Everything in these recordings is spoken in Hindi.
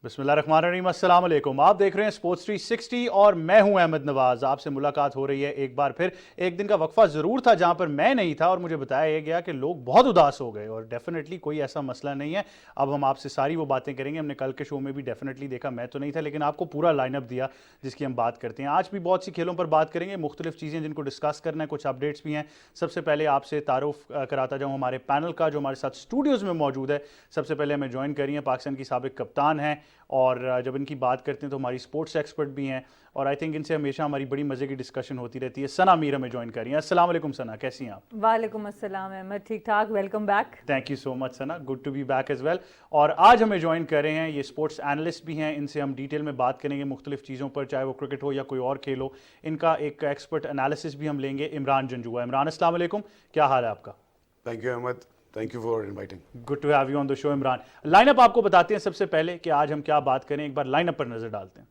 बिस्मिल्लाहिर्रहमानिर्रहीम, अस्सलाम वालेकुम। आप देख रहे हैं स्पोर्ट्स 360 और मैं हूं अहमद नवाज। आपसे मुलाकात हो रही है एक बार फिर। एक दिन का वक्फा ज़रूर था जहां पर मैं नहीं था और मुझे बताया गया कि लोग बहुत उदास हो गए, और डेफिनेटली कोई ऐसा मसला नहीं है। अब हम आपसे सारी वो बातें करेंगे। हमने कल के शो में भी डेफिनेटली देखा, मैं तो नहीं था लेकिन आपको पूरा लाइनअप दिया जिसकी हम बात करते हैं। आज भी बहुत सी खेलों पर बात करेंगे, मुख्तलिफ चीज़ें जिनको डिस्कस करना है, कुछ अपडेट्स भी हैं। सबसे पहले आपसे तारुफ कराता जाऊँ हमारे पैनल का जो हमारे साथ स्टूडियोज़ में मौजूद है। सबसे पहले हमें ज्वाइन करिए पाकिस्तान की साबिक कप्तान हैं, और जब इनकी बात करते हैं तो हमारी स्पोर्ट्स एक्सपर्ट भी हैं, और आई थिंक इनसे हमेशा हमारी बड़ी मज़े की डिस्कशन होती रहती है। सना मीर हमें ज्वाइन करिए। अस्सलाम वालेकुम सना, कैसी हैं आप? वालेकुम अस्सलाम अहमद, ठीक ठाक, welcome back. Thank you so much Sana, good to be back as well. और आज हमें ज्वाइन कर रहे हैं, ये स्पोर्ट्स एनालिस्ट भी हैं, इनसे हम डिटेल में बात करेंगे मुख्तलिफ चीज़ों पर, चाहे वो क्रिकेट हो या कोई और खेल हो। इनका एक एक्सपर्ट एनालिसिस भी हम लेंगे। इमरान जंजुआ। इमरान अस्सलाम वालेकुम, क्या हाल है आपका? Thank you Ahmad, thank you for inviting. Good to have you on the show Imran. Lineup आपको बताते हैं सबसे पहले कि आज हम क्या बात करें। एक बार लाइनअप पर नजर डालते हैं।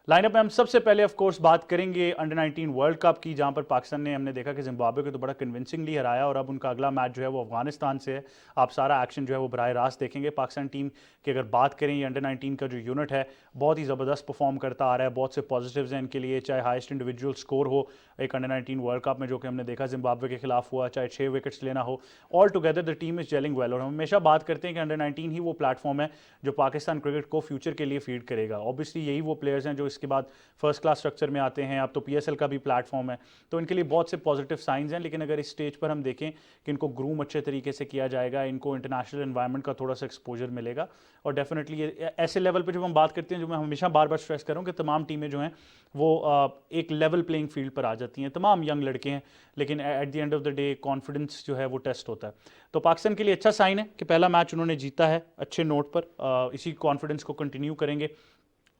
लाइनअप में हम सबसे पहले ऑफ कोर्स बात करेंगे अंडर 19 वर्ल्ड कप की, जहां पर पाकिस्तान ने, हमने देखा कि जिम्बाब्वे को तो बड़ा कन्विंसिंगली हराया, और अब उनका अगला मैच जो है वो अफगानिस्तान से है। आप सारा एक्शन जो है वो बराह रास्त देखेंगे। पाकिस्तान टीम की अगर बात करें, ये अंडर 19 का जो यूनिट है बहुत ही ज़बरदस्त परफॉर्म करता आ रहा है। बहुत से पॉजिटिव्स हैं इनके लिए, चाहे हाईएस्ट इंडिविजुअल स्कोर हो एक अंडर 19 वर्ल्ड कप में जो कि हमने देखा जिम्बाब्वे के खिलाफ हुआ, चाहे 6 विकेट्स लेना हो। All together the team is gelling well, और हम हमेशा बात करते हैं कि अंडर 19 ही वो प्लेटफॉर्म है जो पाकिस्तान क्रिकेट को फ्यूचर के लिए फीड करेगा। ऑब्वियसली यही वो प्लेयर्स हैं जो इसके बाद फर्स्ट क्लास स्ट्रक्चर में आते हैं। अब तो पीएसएल का भी प्लेटफॉर्म है, तो इनके लिए बहुत से पॉजिटिव साइंस हैं। लेकिन अगर इस स्टेज पर हम देखें कि इनको ग्रूम अच्छे तरीके से किया जाएगा, इनको इंटरनेशनल एनवायरनमेंट का थोड़ा सा एक्सपोजर मिलेगा, और डेफिनेटली ऐसे लेवल पे जब हम बात करते हैं, जो मैं हमेशा बार बार स्ट्रेस कर रहा हूँ कि तमाम टीमें जो हैं वो एक लेवल प्लेइंग फील्ड पर आ जाती हैं। तमाम यंग लड़के हैं, लेकिन at the end of the day confidence जो है वो टेस्ट होता है। तो पाकिस्तान के लिए अच्छा साइन है कि पहला मैच उन्होंने जीता है अच्छे नोट पर। इसी कॉन्फिडेंस को कंटिन्यू करेंगे,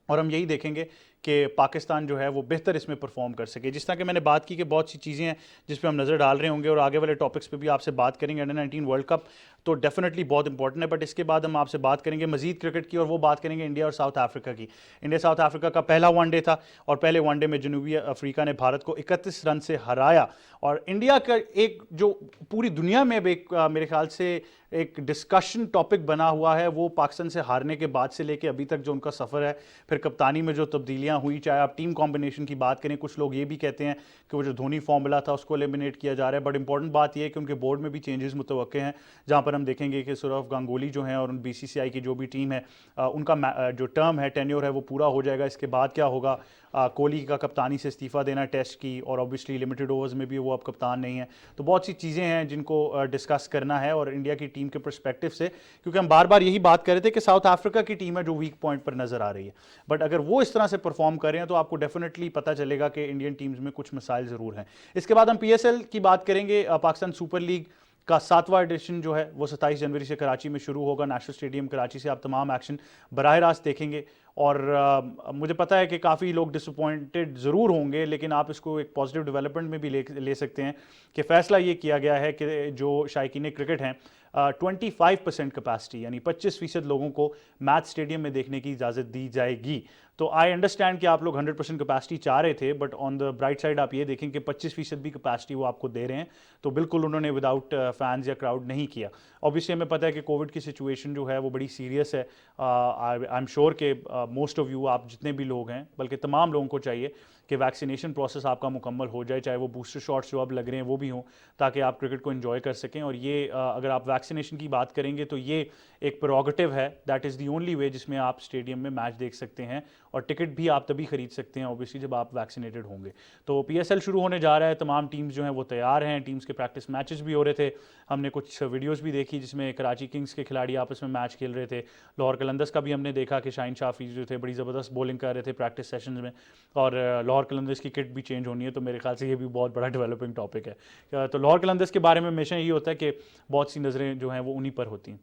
और हम यही देखेंगे कि पाकिस्तान जो है वो बेहतर इसमें परफॉर्म कर सके। जिस तरह कि मैंने बात की कि बहुत सी चीज़ें हैं जिस पे हम नज़र डाल रहे होंगे, और आगे वाले टॉपिक्स पे भी आपसे बात करेंगे। अंडर 19 वर्ल्ड कप तो डेफिनेटली बहुत इंपॉर्टेंट है, बट इसके बाद हम आपसे बात करेंगे मजीद क्रिकेट की, और वो बात करेंगे इंडिया और साउथ अफ्रीका की। इंडिया साउथ अफ्रीका का पहला वनडे था, और पहले वनडे में जनूबी अफ्रीका ने भारत को 31 रन से हराया। और इंडिया का एक जो पूरी दुनिया में भी एक मेरे ख्याल से एक डिस्कशन टॉपिक बना हुआ है, वो पाकिस्तान से हारने के बाद से लेके अभी तक जो उनका सफ़र है, फिर कप्तानी में जो तब्दीलियां हुई, चाहे आप टीम कॉम्बिनेशन की बात करें। कुछ लोग ये भी कहते हैं कि वो जो धोनी फार्मूला था उसको एलिमिनेट किया जा रहा है, बट इंपॉर्टेंट बात यह है कि उनके बोर्ड में भी चेंजेस मुतवक्के हैं, जहां पर हम देखेंगे कि सौरव गांगुली जो हैं और बीसीसीआई की जो भी टीम है, उनका जो टर्म है, टेन्योर है, वो पूरा हो जाएगा। इसके बाद क्या होगा, कोहली का कप्तानी से इस्तीफ़ा देना टेस्ट की, और ऑब्वियसली लिमिटेड ओवर्स में भी वो अब कप्तान नहीं है। तो बहुत सी चीज़ें हैं जिनको डिस्कस करना है, और इंडिया की टीम के परस्पेक्टिव से, क्योंकि हम बार बार यही बात कर रहे थे कि साउथ अफ्रीका की टीम है जो वीक पॉइंट पर नजर आ रही है, बट अगर वो इस तरह से परफॉर्म कर रहे हैं तो आपको डेफिनेटली पता चलेगा कि इंडियन टीम्स में कुछ मसाइल ज़रूर हैं। इसके बाद हम पीएसएल की बात करेंगे। पाकिस्तान सुपर लीग का 7वां एडिशन जो है वो 27 जनवरी से कराची में शुरू होगा। नेशनल स्टेडियम कराची से आप तमाम एक्शन बराह रास्त देखेंगे, और मुझे पता है कि काफ़ी लोग डिसअपॉइंटेड ज़रूर होंगे, लेकिन आप इसको एक पॉजिटिव डेवलपमेंट में भी ले सकते हैं कि फ़ैसला ये किया गया है कि जो शायकीन क्रिकेट हैं 25% कैपेसिटी यानी 25% लोगों को मैच स्टेडियम में देखने की इजाज़त दी जाएगी। तो आई अंडरस्टैंड कि आप लोग 100% कैपेसिटी चाह रहे थे, but on the bright side आप ये देखें कि 25% भी कैपेसिटी वो आपको दे रहे हैं, तो बिल्कुल उन्होंने विदाउट फैंस या क्राउड नहीं किया। ऑब्वियसली हमें पता है कि कोविड की सिचुएशन जो है वो बड़ी सीरियस है। आई एम श्योर कि मोस्ट ऑफ यू, आप जितने भी लोग हैं, बल्कि तमाम लोगों को चाहिए कि वैक्सीनेशन प्रोसेस आपका मुकम्मल हो जाए, चाहे वो बूस्टर शॉट्स जो अब लग रहे हैं वो भी हों, ताकि आप क्रिकेट को एंजॉय कर सकें। और ये अगर आप वैक्सीनेशन की बात करेंगे तो ये एक प्रोगेटिव है, that is the only way जिसमें आप स्टेडियम में मैच देख सकते हैं, और टिकट भी आप तभी खरीद सकते हैं ऑब्वियसली जब आप वैक्सीनेटेड होंगे। तो पीएसएल शुरू होने जा रहा है, तमाम टीम्स जो हैं वो तैयार हैं, टीम्स के प्रैक्टिस मैचेस भी हो रहे थे। हमने कुछ वीडियोज़ भी देखी जिसमें कराची किंग्स के खिलाड़ी आपस में मैच खेल रहे थे। लाहौर कलंदर्स का भी हमने देखा कि शाहीन शाफी जो थे बड़ी ज़बरदस्त बॉलिंग कर रहे थे प्रैक्टिस सेशन में, और लाहौर कलंदर्स की किट भी चेंज होनी है, तो मेरे ख्याल से ये भी बहुत बड़ा डेवलपिंग टॉपिक है। तो लाहौर कलंदर्स के बारे में हमेशा यही होता है कि बहुत सी नज़रें जो हैं वो उन्हीं पर होती हैं।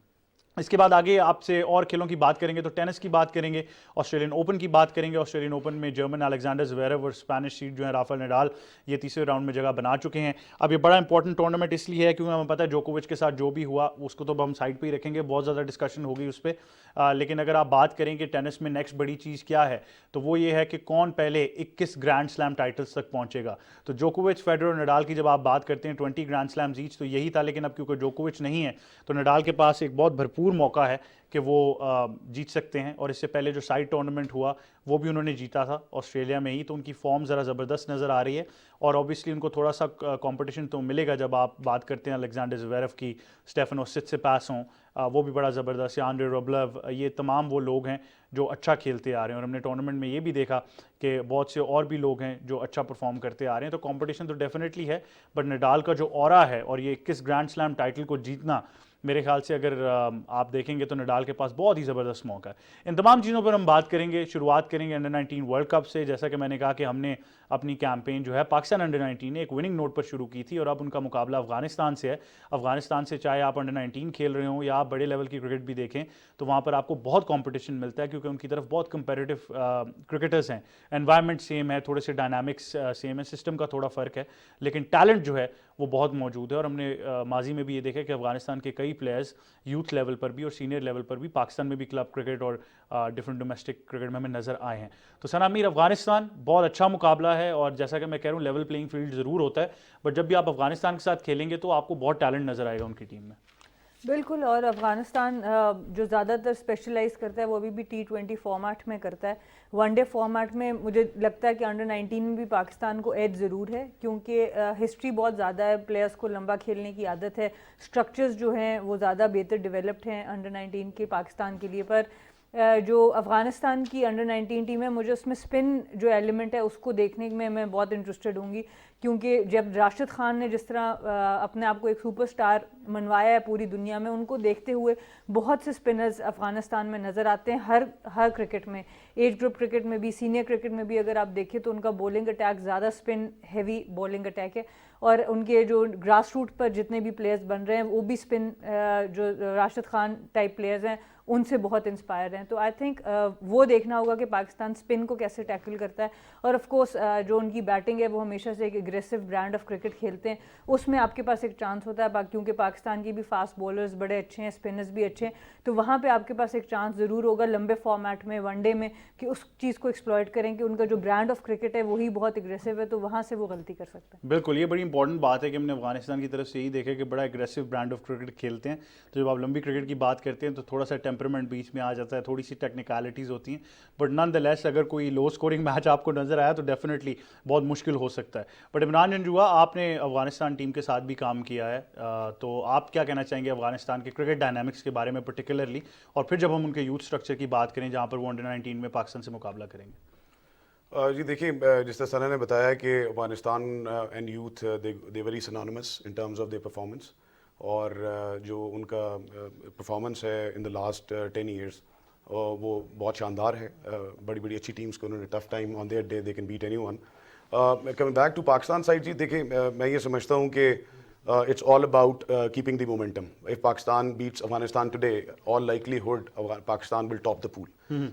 इसके बाद आगे आपसे और खेलों की बात करेंगे, तो टेनिस की बात करेंगे, ऑस्ट्रेलियन ओपन की बात करेंगे। ऑस्ट्रेलियन ओपन में जर्मन अलेक्जेंडर ज़्वेरेव और स्पेनिश सीड जो है राफेल नडाल, ये तीसरे राउंड में जगह बना चुके हैं। अब ये बड़ा इंपॉर्टेंट टूर्नामेंट इसलिए है क्योंकि हमें पता है जोकोविच के साथ जो भी हुआ उसको तो हम साइड पे ही रखेंगे, बहुत ज़्यादा डिस्कशन होगी उस पर। लेकिन अगर आप बात करें कि टेनिस में नेक्स्ट बड़ी चीज़ क्या है, तो वो ये है कि कौन पहले 21 ग्रैंड स्लैम टाइटल्स तक पहुंचेगा। तो जोकोविच, फेडरर, नडाल की जब आप बात करते हैं 20 ग्रैंड स्लैम्स ईच, तो यही था। लेकिन अब क्योंकि जोकोविच नहीं है तो नडाल के पास एक बहुत भरपूर ज़रूर मौका है कि वो जीत सकते हैं। और इससे पहले जो साइड टूर्नामेंट हुआ वो भी उन्होंने जीता था ऑस्ट्रेलिया में ही, तो उनकी फॉर्म ज़रा ज़बरदस्त नज़र आ रही है। और ऑब्वियसली उनको थोड़ा सा कंपटीशन तो मिलेगा जब आप बात करते हैं अलेक्जेंडर ज़वेरेव की, स्टेफानोस सित्सिपास हों, वो भी बड़ा ज़बरदस्त, या आंद्रे रूबलेव, ये तमाम वो लोग हैं जो अच्छा खेलते आ रहे हैं। और हमने टूर्नामेंट में ये भी देखा कि बहुत से और भी लोग हैं जो अच्छा परफॉर्म करते आ रहे हैं। तो कंपटीशन तो डेफिनेटली है, बट नडाल का जो ऑरा है और ये 21 ग्रैंड स्लैम टाइटल को जीतना, मेरे ख्याल से अगर आप देखेंगे तो नडाल के पास बहुत ही ज़बरदस्त मौका है। इन तमाम चीज़ों पर हम बात करेंगे। शुरुआत करेंगे अंडर 19 वर्ल्ड कप से। जैसा कि मैंने कहा कि हमने अपनी कैंपेन जो है पाकिस्तान अंडर 19 ने एक विनिंग नोट पर शुरू की थी और अब उनका मुकाबला अफगानिस्तान से है। अफगानिस्तान से चाहे आप अंडर 19 खेल रहे हो या आप बड़े लेवल की क्रिकेट भी देखें तो वहाँ पर आपको बहुत कॉम्पिटिशन मिलता है, क्योंकि उनकी तरफ बहुत कंपेरेटिव क्रिकेटर्स हैं। एनवायरनमेंट सेम है, थोड़े से डायनामिक्स सेम है, सिस्टम का थोड़ा फ़र्क है, लेकिन टैलेंट जो है वो बहुत मौजूद है। और हमने माजी में भी ये देखा कि अफगानिस्तान के कई प्लेयर्स यूथ लेवल पर भी और सीनियर लेवल पर भी पाकिस्तान में भी क्लब क्रिकेट और डिफरेंट डोमेस्टिक क्रिकेट में हमें नज़र आए हैं। तो सना मीर, अफगानिस्तान बहुत अच्छा मुकाबला है और जैसा कि मैं कह रहा हूँ लेवल प्लेइंग फील्ड ज़रूर होता है, बट जब भी आप अफगानिस्तान के साथ खेलेंगे तो आपको बहुत टैलेंट नज़र आएगा उनकी टीम में। बिल्कुल। और अफ़गानिस्तान जो ज़्यादातर स्पेशलाइज करता है वो अभी भी T20 फॉर्मेट में करता है। वनडे फॉर्मेट में मुझे लगता है कि अंडर 19 में भी पाकिस्तान को एज ज़रूर है, क्योंकि हिस्ट्री बहुत ज़्यादा है, प्लेयर्स को लंबा खेलने की आदत है, स्ट्रक्चर्स जो हैं वो ज़्यादा बेहतर डेवलप्ड हैं अंडर 19 के पाकिस्तान के लिए। पर जो अफ़गानिस्तान की अंडर 19 टीम है, मुझे उसमें स्पिन जो एलिमेंट है उसको देखने में मैं बहुत इंटरेस्टेड होंगी, क्योंकि जब राशिद खान ने जिस तरह अपने आप को एक सुपरस्टार मनवाया है पूरी दुनिया में, उनको देखते हुए बहुत से स्पिनर्स अफ़गानिस्तान में नज़र आते हैं हर क्रिकेट में, एज ग्रुप क्रिकेट में भी, सीनियर क्रिकेट में भी। अगर आप देखें तो उनका बॉलिंग अटैक ज़्यादा स्पिन हैवी बॉलिंग अटैक है, और उनके जो ग्रास रूट पर जितने भी प्लेयर्स बन रहे हैं वो भी स्पिन जो राशिद खान टाइप प्लेयर्स हैं उनसे बहुत इंस्पायर हैं। तो आई थिंक वो देखना होगा कि पाकिस्तान स्पिन को कैसे टैकल करता है। और ऑफ कोर्स जो उनकी बैटिंग है वो हमेशा से एक एग्रेसिव ब्रांड ऑफ क्रिकेट खेलते हैं, उसमें आपके पास एक चांस होता है, क्योंकि पाकिस्तान की भी फास्ट बॉलर्स बड़े अच्छे हैं, स्पिनर्स भी अच्छे हैं, तो वहाँ पे आपके पास एक चांस ज़रूर होगा लंबे फॉर्मेट में वनडे में कि उस चीज़ को एक्सप्लॉइट करें कि उनका जो ब्रांड ऑफ क्रिकेट है वही बहुत एग्रेसिव है, तो वहाँ से वो गलती कर सकते हैं। बिल्कुल, ये बड़ी इंपॉर्टेंट बात है कि हमने अफगानिस्तान की तरफ से यही देखा कि बड़ा एग्रेसिव ब्रांड ऑफ क्रिकेट खेलते हैं। तो जब आप लंबी क्रिकेट की बात करते हैं तो थोड़ा सा टेम्परामेंट बीच में आ जाता है, थोड़ी सी टेक्निकलिटीज़ होती हैं, बट नॉन द लेस अगर कोई लो स्कोरिंग मैच आपको नज़र आया तो डेफिनेटली बहुत मुश्किल हो सकता है। बट इमरान जंजुआ, आपने अफगानिस्तान टीम के साथ भी काम किया है, तो आप क्या कहना चाहेंगे अफगानिस्तान के क्रिकेट डायनामिक्स के बारे में पर्टिकुलरली, और फिर जब हम उनके यूथ स्ट्रक्चर की बात करें जहाँ पर वो अंडर 19 में पाकिस्तान से मुकाबला करेंगे? जी देखिए, जिस तरह सना ने बताया कि Afghanistan and youth they very synonymous in terms of their performance, और जो उनका परफॉर्मेंस है इन द लास्ट 10 ईयर्स वो बहुत शानदार है। बड़ी बड़ी अच्छी टीम्स को उन्होंने tough time on their day they can beat anyone. Coming back to Pakistan side, जी देखिए, मैं ये समझता हूँ कि it's all about keeping the momentum. If Pakistan beats Afghanistan today, all likelihood Pakistan will top the pool.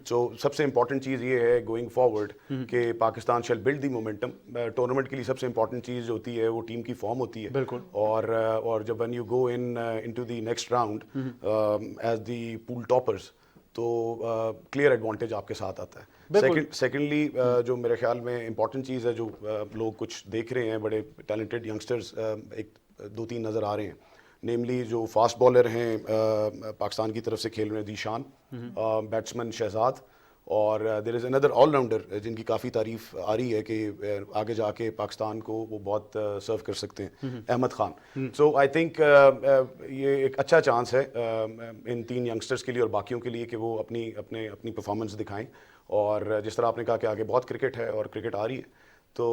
So सबसे important चीज़ ये है going forward कि Pakistan shall build the momentum. Tournament के लिए सबसे important चीज़ होती है वो टीम की फॉर्म होती है। बिल्कुल। और जब when you go into the next round as the pool toppers, तो क्लियर एडवांटेज आपके साथ आता है। सेकेंडली जो मेरे ख्याल में इंपॉर्टेंट चीज़ है, जो लोग कुछ देख रहे हैं, बड़े टैलेंटेड यंगस्टर्स एक दो तीन नज़र आ रहे हैं, नेमली जो फास्ट बॉलर हैं पाकिस्तान की तरफ से खेल रहे हैं, दीशान, बैट्समैन शहजाद, और देयर इज़ अनदर ऑलराउंडर जिनकी काफ़ी तारीफ आ रही है कि आगे जाके पाकिस्तान को वो बहुत सर्व कर सकते हैं, अहमद खान। सो आई थिंक ये एक अच्छा चांस है इन तीन यंगस्टर्स के लिए और बाकियों के लिए कि वो अपनी परफॉर्मेंस दिखाएं। और जिस तरह आपने कहा कि आगे बहुत क्रिकेट है और क्रिकेट आ रही है, तो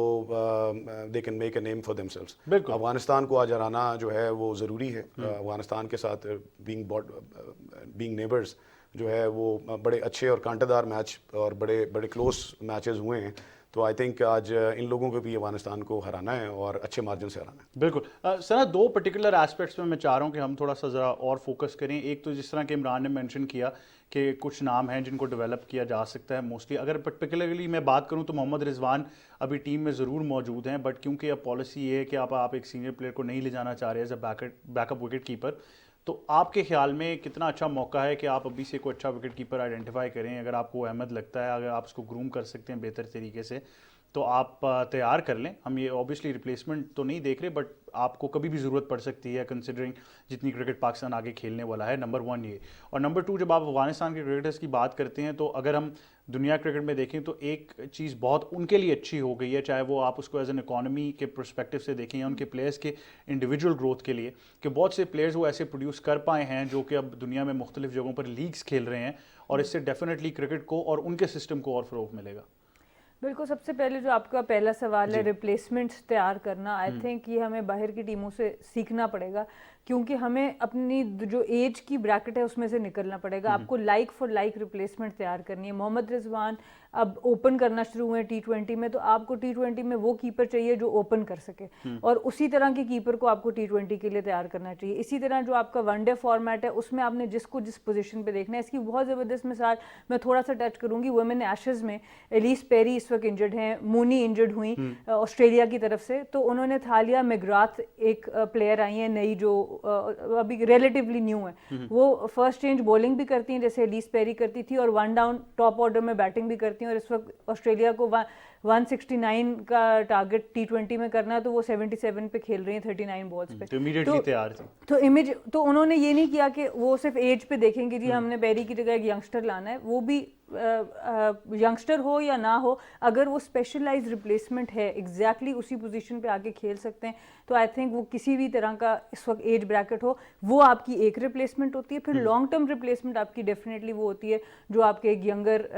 they can make a name for themselves. Afghanistan को आज हराना जो है वो ज़रूरी है। अफगानिस्तान के साथ बीइंग नेबर्स जो है वो बड़े अच्छे और कांटेदार मैच और बड़े बड़े क्लोज मैचेस हुए हैं। तो आई थिंक आज इन लोगों को भी अफगानिस्तान को हराना है और अच्छे मार्जिन से हराना है। बिल्कुल सर, दो पर्टिकुलर एस्पेक्ट्स में मैं चाह रहा हूँ कि हम थोड़ा सा ज़रा और फोकस करें। एक तो जिस तरह कि इमरान ने मेंशन किया कि कुछ नाम हैं जिनको डेवलप किया जा सकता है मोस्टली। अगर पर्टिकुलरली मैं बात करूं तो मोहम्मद रिजवान अभी टीम में ज़रूर मौजूद हैं, बट क्योंकि अब पॉलिसी ये है कि आप एक सीनियर प्लेयर को नहीं ले जाना चाह रहे as a backup wicket keeper, तो आपके ख्याल में कितना अच्छा मौका है कि आप अभी से कोई अच्छा विकेट कीपर आइडेंटिफाई करें? अगर आपको अहमद लगता है, अगर आप उसको ग्रूम कर सकते हैं बेहतर तरीके से, तो आप तैयार कर लें। हम ये ऑब्वियसली रिप्लेसमेंट तो नहीं देख रहे, बट आपको कभी भी ज़रूरत पड़ सकती है कंसिडरिंग जितनी क्रिकेट पाकिस्तान आगे खेलने वाला है। नंबर 1 ये। और नंबर 2, जब आप अफगानिस्तान के क्रिकेटर्स की बात करते हैं तो अगर हम दुनिया क्रिकेट में देखें तो एक चीज़ बहुत उनके लिए अच्छी हो गई है, चाहे वो आप उसको एज एन इकॉनमी के परस्पेक्टिव से देखें या उनके प्लेयर्स के इंडिविजुअल ग्रोथ के लिए, कि बहुत से प्लेयर्स वो ऐसे प्रोड्यूस कर पाए हैं जो कि अब दुनिया में मुख्तलिफ जगहों पर लीग्स खेल रहे हैं, और इससे डेफिनेटली क्रिकेट को और उनके सिस्टम को और फ़रोग़ मिलेगा। बिल्कुल, सबसे पहले जो आपका पहला सवाल है रिप्लेसमेंट्स तैयार करना, आई थिंक ये हमें बाहर की टीमों से सीखना पड़ेगा, क्योंकि हमें अपनी जो एज की ब्रैकेट है उसमें से निकलना पड़ेगा। आपको लाइक फॉर लाइक रिप्लेसमेंट तैयार करनी है। मोहम्मद रिजवान अब ओपन करना शुरू हुए T20 में, तो आपको T20 में वो कीपर चाहिए जो ओपन कर सके, और उसी तरह के कीपर को आपको T20 के लिए तैयार करना चाहिए। इसी तरह जो आपका वनडे फॉर्मेट है उसमें आपने जिसको जिस पोजीशन पे देखना है। इसकी बहुत ज़बरदस्त मिसाल मैं थोड़ा सा टच करूंगी। वुमेन एशेज़ में एलिस पेरी इस वक्त इंजर्ड हैं, मूनी इंजर्ड हुई ऑस्ट्रेलिया की तरफ से, तो उन्होंने थालिया मैकग्राथ एक प्लेयर आई हैं नई जो अभी रिलेटिवली न्यू है, वो फर्स्ट चेंज बॉलिंग भी करती हैं जैसे एलिस पेरी करती थी, और 1 डाउन टॉप ऑर्डर में बैटिंग भी करती हैं। और इस वक्त ऑस्ट्रेलिया को 169 का टारगेट T20 में करना है, तो वो 77 पे खेल रही हैं 39 बॉल्स पे, तो इमीडिएटली तैयार थी। तो उन्होंने ये नहीं किया कि वो सिर्फ एज पे देखेंगे जी हमने पेरी की जगह एक यंगस्टर लाना है। वो भी यंगस्टर हो या ना हो, अगर वो स्पेशलाइज रिप्लेसमेंट है एग्जैक्टली उसी पोजीशन पे आके खेल सकते हैं, तो आई थिंक वो किसी भी तरह का इस वक्त एज ब्रैकेट हो वो आपकी एक रिप्लेसमेंट होती है। फिर लॉन्ग टर्म रिप्लेसमेंट आपकी डेफिनेटली वो होती है जो आपके एक यंगर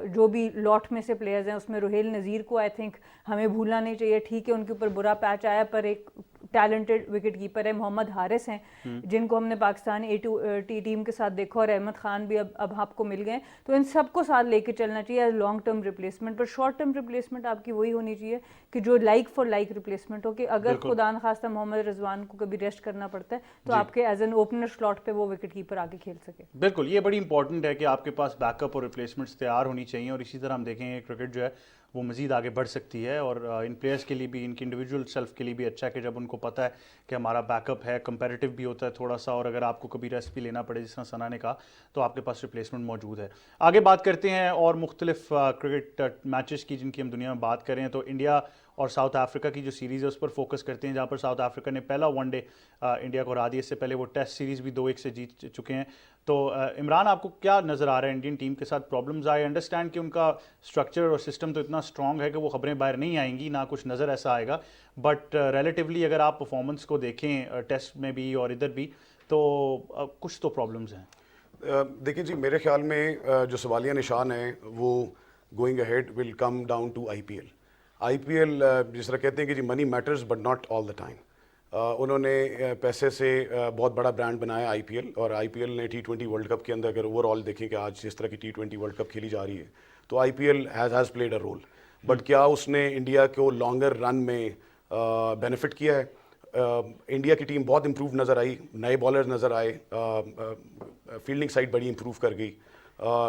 जो भी लॉट में से प्लेयर्स हैं, उसमें रोहेल नज़ीर को आई थिंक हमें भूलना नहीं चाहिए। ठीक है उनके ऊपर बुरा पैच आया, पर एक टैलेंटेड विकेट कीपर है। मोहम्मद हारिस हैं जिनको हमने पाकिस्तान A2 टीम के साथ देखा, और अहमद खान भी अब आपको मिल गए। तो इन सबको साथ लेके चलना चाहिए लॉन्ग टर्म रिप्लेसमेंट। पर शॉर्ट टर्म रिप्लेसमेंट आपकी वही होनी चाहिए कि जो लाइक फॉर लाइक रिप्लेसमेंट हो, कि अगर खुदा न खास्ता मोहम्मद रिजवान को कभी रेस्ट करना पड़ता है तो आपके एज एन ओपनर स्लॉट पे वो विकेट कीपर आगे खेल सके। बिल्कुल, ये बड़ी इंपॉर्टेंट है कि आपके पास बैकअप और रिप्लेसमेंट्स तैयार होनी चाहिए। और इसी तरह हम देखेंगे क्रिकेट जो है वो मज़ीद आगे बढ़ सकती है, और इन प्लेयर्स के लिए भी, इनकी इंडिविजुअल सेल्फ के लिए भी अच्छा है कि जब उनको पता है कि हमारा बैकअप है, कंपैरेटिव भी होता है थोड़ा सा, और अगर आपको कभी रेस्ट भी लेना पड़े जिस तरह सना ने कहा, तो आपके पास रिप्लेसमेंट मौजूद है। आगे बात करते हैं और मुख्तलिफ क्रिकेट मैचेस की जिनकी हम दुनिया में बात करें, तो इंडिया और साउथ अफ्रीका की जो सीरीज़ है उस पर फोकस करते हैं, जहाँ पर साउथ अफ्रीका ने पहला वनडे इंडिया को हरा दिया। इससे पहले वो टेस्ट सीरीज़ भी 2-1 से जीत चुके हैं। तो इमरान, आपको क्या नज़र आ रहा है इंडियन टीम के साथ प्रॉब्लम्स आए? अंडरस्टैंड कि उनका स्ट्रक्चर और सिस्टम तो इतना स्ट्रॉन्ग है कि वो खबरें बाहर नहीं आएंगी, ना कुछ नज़र ऐसा आएगा, बट रिलेटिवली अगर आप परफॉर्मेंस को देखें टेस्ट में भी और इधर भी, तो कुछ तो प्रॉब्लम्स हैं। देखिए जी, मेरे ख्याल में जो सवालिया निशान है वो going ahead will come down to IPL। जिस तरह कहते हैं कि जी money matters but not all the time. उन्होंने पैसे से बहुत बड़ा ब्रांड बनाया IPL, और IPL ने T20 वर्ल्ड कप के अंदर अगर ओवरऑल देखें कि आज जिस तरह की T20 वर्ल्ड कप खेली जा रही है, तो IPL has played a role. But क्या उसने इंडिया को लॉन्गर रन में बेनिफिट किया है? इंडिया की टीम बहुत इंप्रूव नज़र आई, नए बॉलर्स नज़र आए, फील्डिंग साइड बड़ी इंप्रूव कर गई,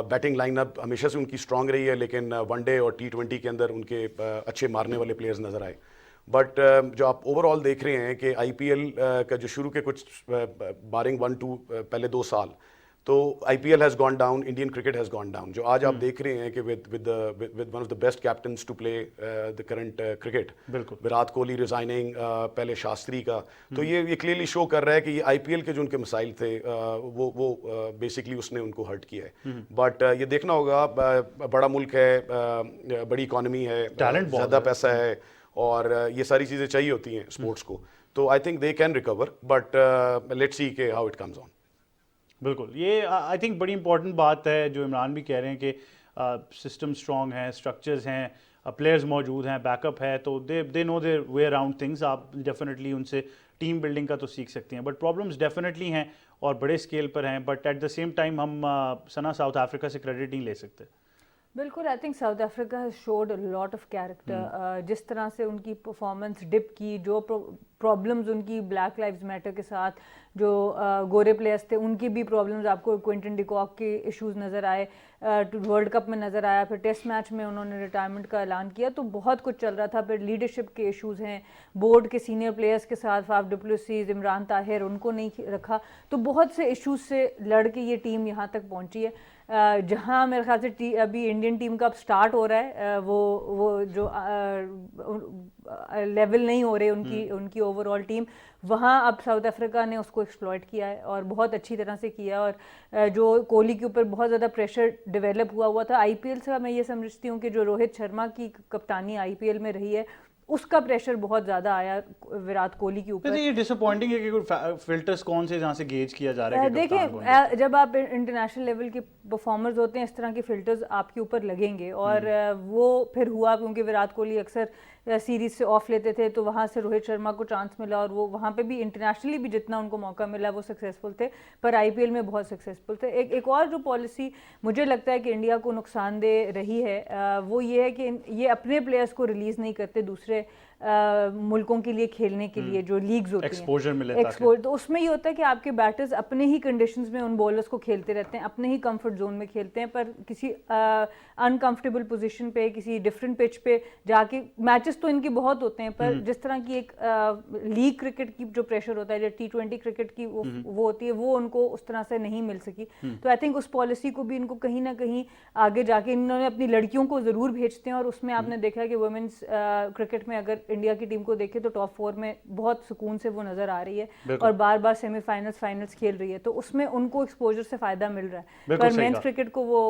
बैटिंग लाइनअप हमेशा से उनकी स्ट्रांग रही है, लेकिन वनडे और T20 के अंदर उनके अच्छे मारने वाले प्लेयर्स नज़र आए। बट जो आप ओवरऑल देख रहे हैं कि IPL का जो शुरू के कुछ बारिंग 1-2 पहले 2 साल, तो IPL has gone down, Indian cricket has gone down. जो आज आप देख रहे हैं कि with one of the best captains to play the current cricket, Virat Kohli resigning, पहले शास्त्री का, तो ये क्लियरली शो कर रहा है कि ये IPL के जो उनके मसाइल थे वो बेसिकली उसने उनको हर्ट किया है। बट ये देखना होगा, बड़ा मुल्क है, बड़ी इकॉनमी है, ज़्यादा पैसा है, और ये सारी चीज़ें चाहिए होती हैं स्पोर्ट्स को, तो I think they can recover, but let's see के हाउ इट कम्स ऑन। बिल्कुल, ये आई थिंक बड़ी इंपॉर्टेंट बात है जो इमरान भी कह रहे हैं कि सिस्टम स्ट्रॉन्ग है, स्ट्रक्चर्स हैं, प्लेयर्स मौजूद हैं, बैकअप है, तो they know their way around things. आप डेफिनेटली उनसे टीम बिल्डिंग का तो सीख सकते हैं, बट प्रॉब्लम्स डेफिनेटली हैं और बड़े स्केल पर हैं। But at the same time हम सना साउथ अफ्रीका से क्रेडिट नहीं ले सकते। बिल्कुल, I think south Africa has showed a lot of character. जिस तरह से उनकी परफॉर्मेंस डिप की, जो प्रॉब्लम्स उनकी ब्लैक लाइव्स मैटर के साथ, जो गोरे प्लेयर्स थे उनकी भी प्रॉब्लम्स आपको, क्विंटन डिकॉक के इश्यूज नज़र आए, वर्ल्ड कप में नज़र आया, फिर टेस्ट मैच में उन्होंने रिटायरमेंट का ऐलान किया, तो बहुत कुछ चल रहा था। फिर लीडरशिप के इश्यूज हैं, बोर्ड के सीनियर प्लेयर्स के साथ, Faf du Plessis, Imran Tahir, उनको नहीं रखा, तो बहुत से इश्यूज से लड़ के ये टीम यहाँ तक पहुँची है। जहां मेरे ख्याल से अभी इंडियन टीम का अब स्टार्ट हो रहा है, वो जो लेवल नहीं हो रहे उनकी ओवरऑल टीम, वहाँ अब साउथ अफ्रीका ने उसको एक्सप्लॉइट किया है और बहुत अच्छी तरह से किया। और जो कोहली के ऊपर बहुत ज़्यादा प्रेशर डेवलप हुआ था आईपीएल से, मैं ये समझती हूँ कि जो रोहित शर्मा की कप्तानी आईपीएल में रही है उसका प्रेशर बहुत ज़्यादा आया विराट कोहली के ऊपर। ये डिसअपॉइंटिंग है कि फिल्टर्स कौन से जहाँ से गेज किया जा रहा है कि कप्तान कौन देखिए, जब आप इंटरनेशनल लेवल के परफॉर्मर्स होते हैं इस तरह के फिल्टर्स आपके ऊपर लगेंगे, और वो फिर हुआ क्योंकि विराट कोहली अक्सर सीरीज से ऑफ लेते थे, तो वहाँ से रोहित शर्मा को चांस मिला और वो वहाँ पे भी इंटरनेशनली भी जितना उनको मौका मिला वो सक्सेसफुल थे, पर आईपीएल में बहुत सक्सेसफुल थे। एक और जो पॉलिसी मुझे लगता है कि इंडिया को नुकसानदेह रही है, वो ये है कि ये अपने प्लेयर्स को रिलीज नहीं करते दूसरे मुल्कों के लिए खेलने के लिए, जो लीग्स होती हैं, एक्सपोजर मिले, एक्सपोजर। तो उसमें ये होता है कि आपके बैटर्स अपने ही कंडीशंस में उन बॉलर्स को खेलते रहते हैं, अपने ही कंफर्ट जोन में खेलते हैं, पर किसी अनकंफर्टेबल पोजीशन पे, किसी डिफरेंट पिच पे जाके, मैचेस तो इनके बहुत होते हैं, पर जिस तरह की एक लीग क्रिकेट की जो प्रेशर होता है, जो T20 क्रिकेट की वो होती है, वो उनको उस तरह से नहीं मिल सकी। तो आई थिंक उस पॉलिसी को भी इनको कहीं ना कहीं आगे जाके इन्होंने अपनी लड़कियों को जरूर भेजते हैं, और उसमें आपने देखा कि वुमेन्स क्रिकेट में अगर इंडिया की टीम को देखे तो टॉप 4 में बहुत सुकून से वो नजर आ रही है और बार बार सेमीफाइनल्स फाइनल्स खेल रही है, तो उसमें उनको एक्सपोजर से फायदा मिल रहा है। पर मेंस क्रिकेट को वो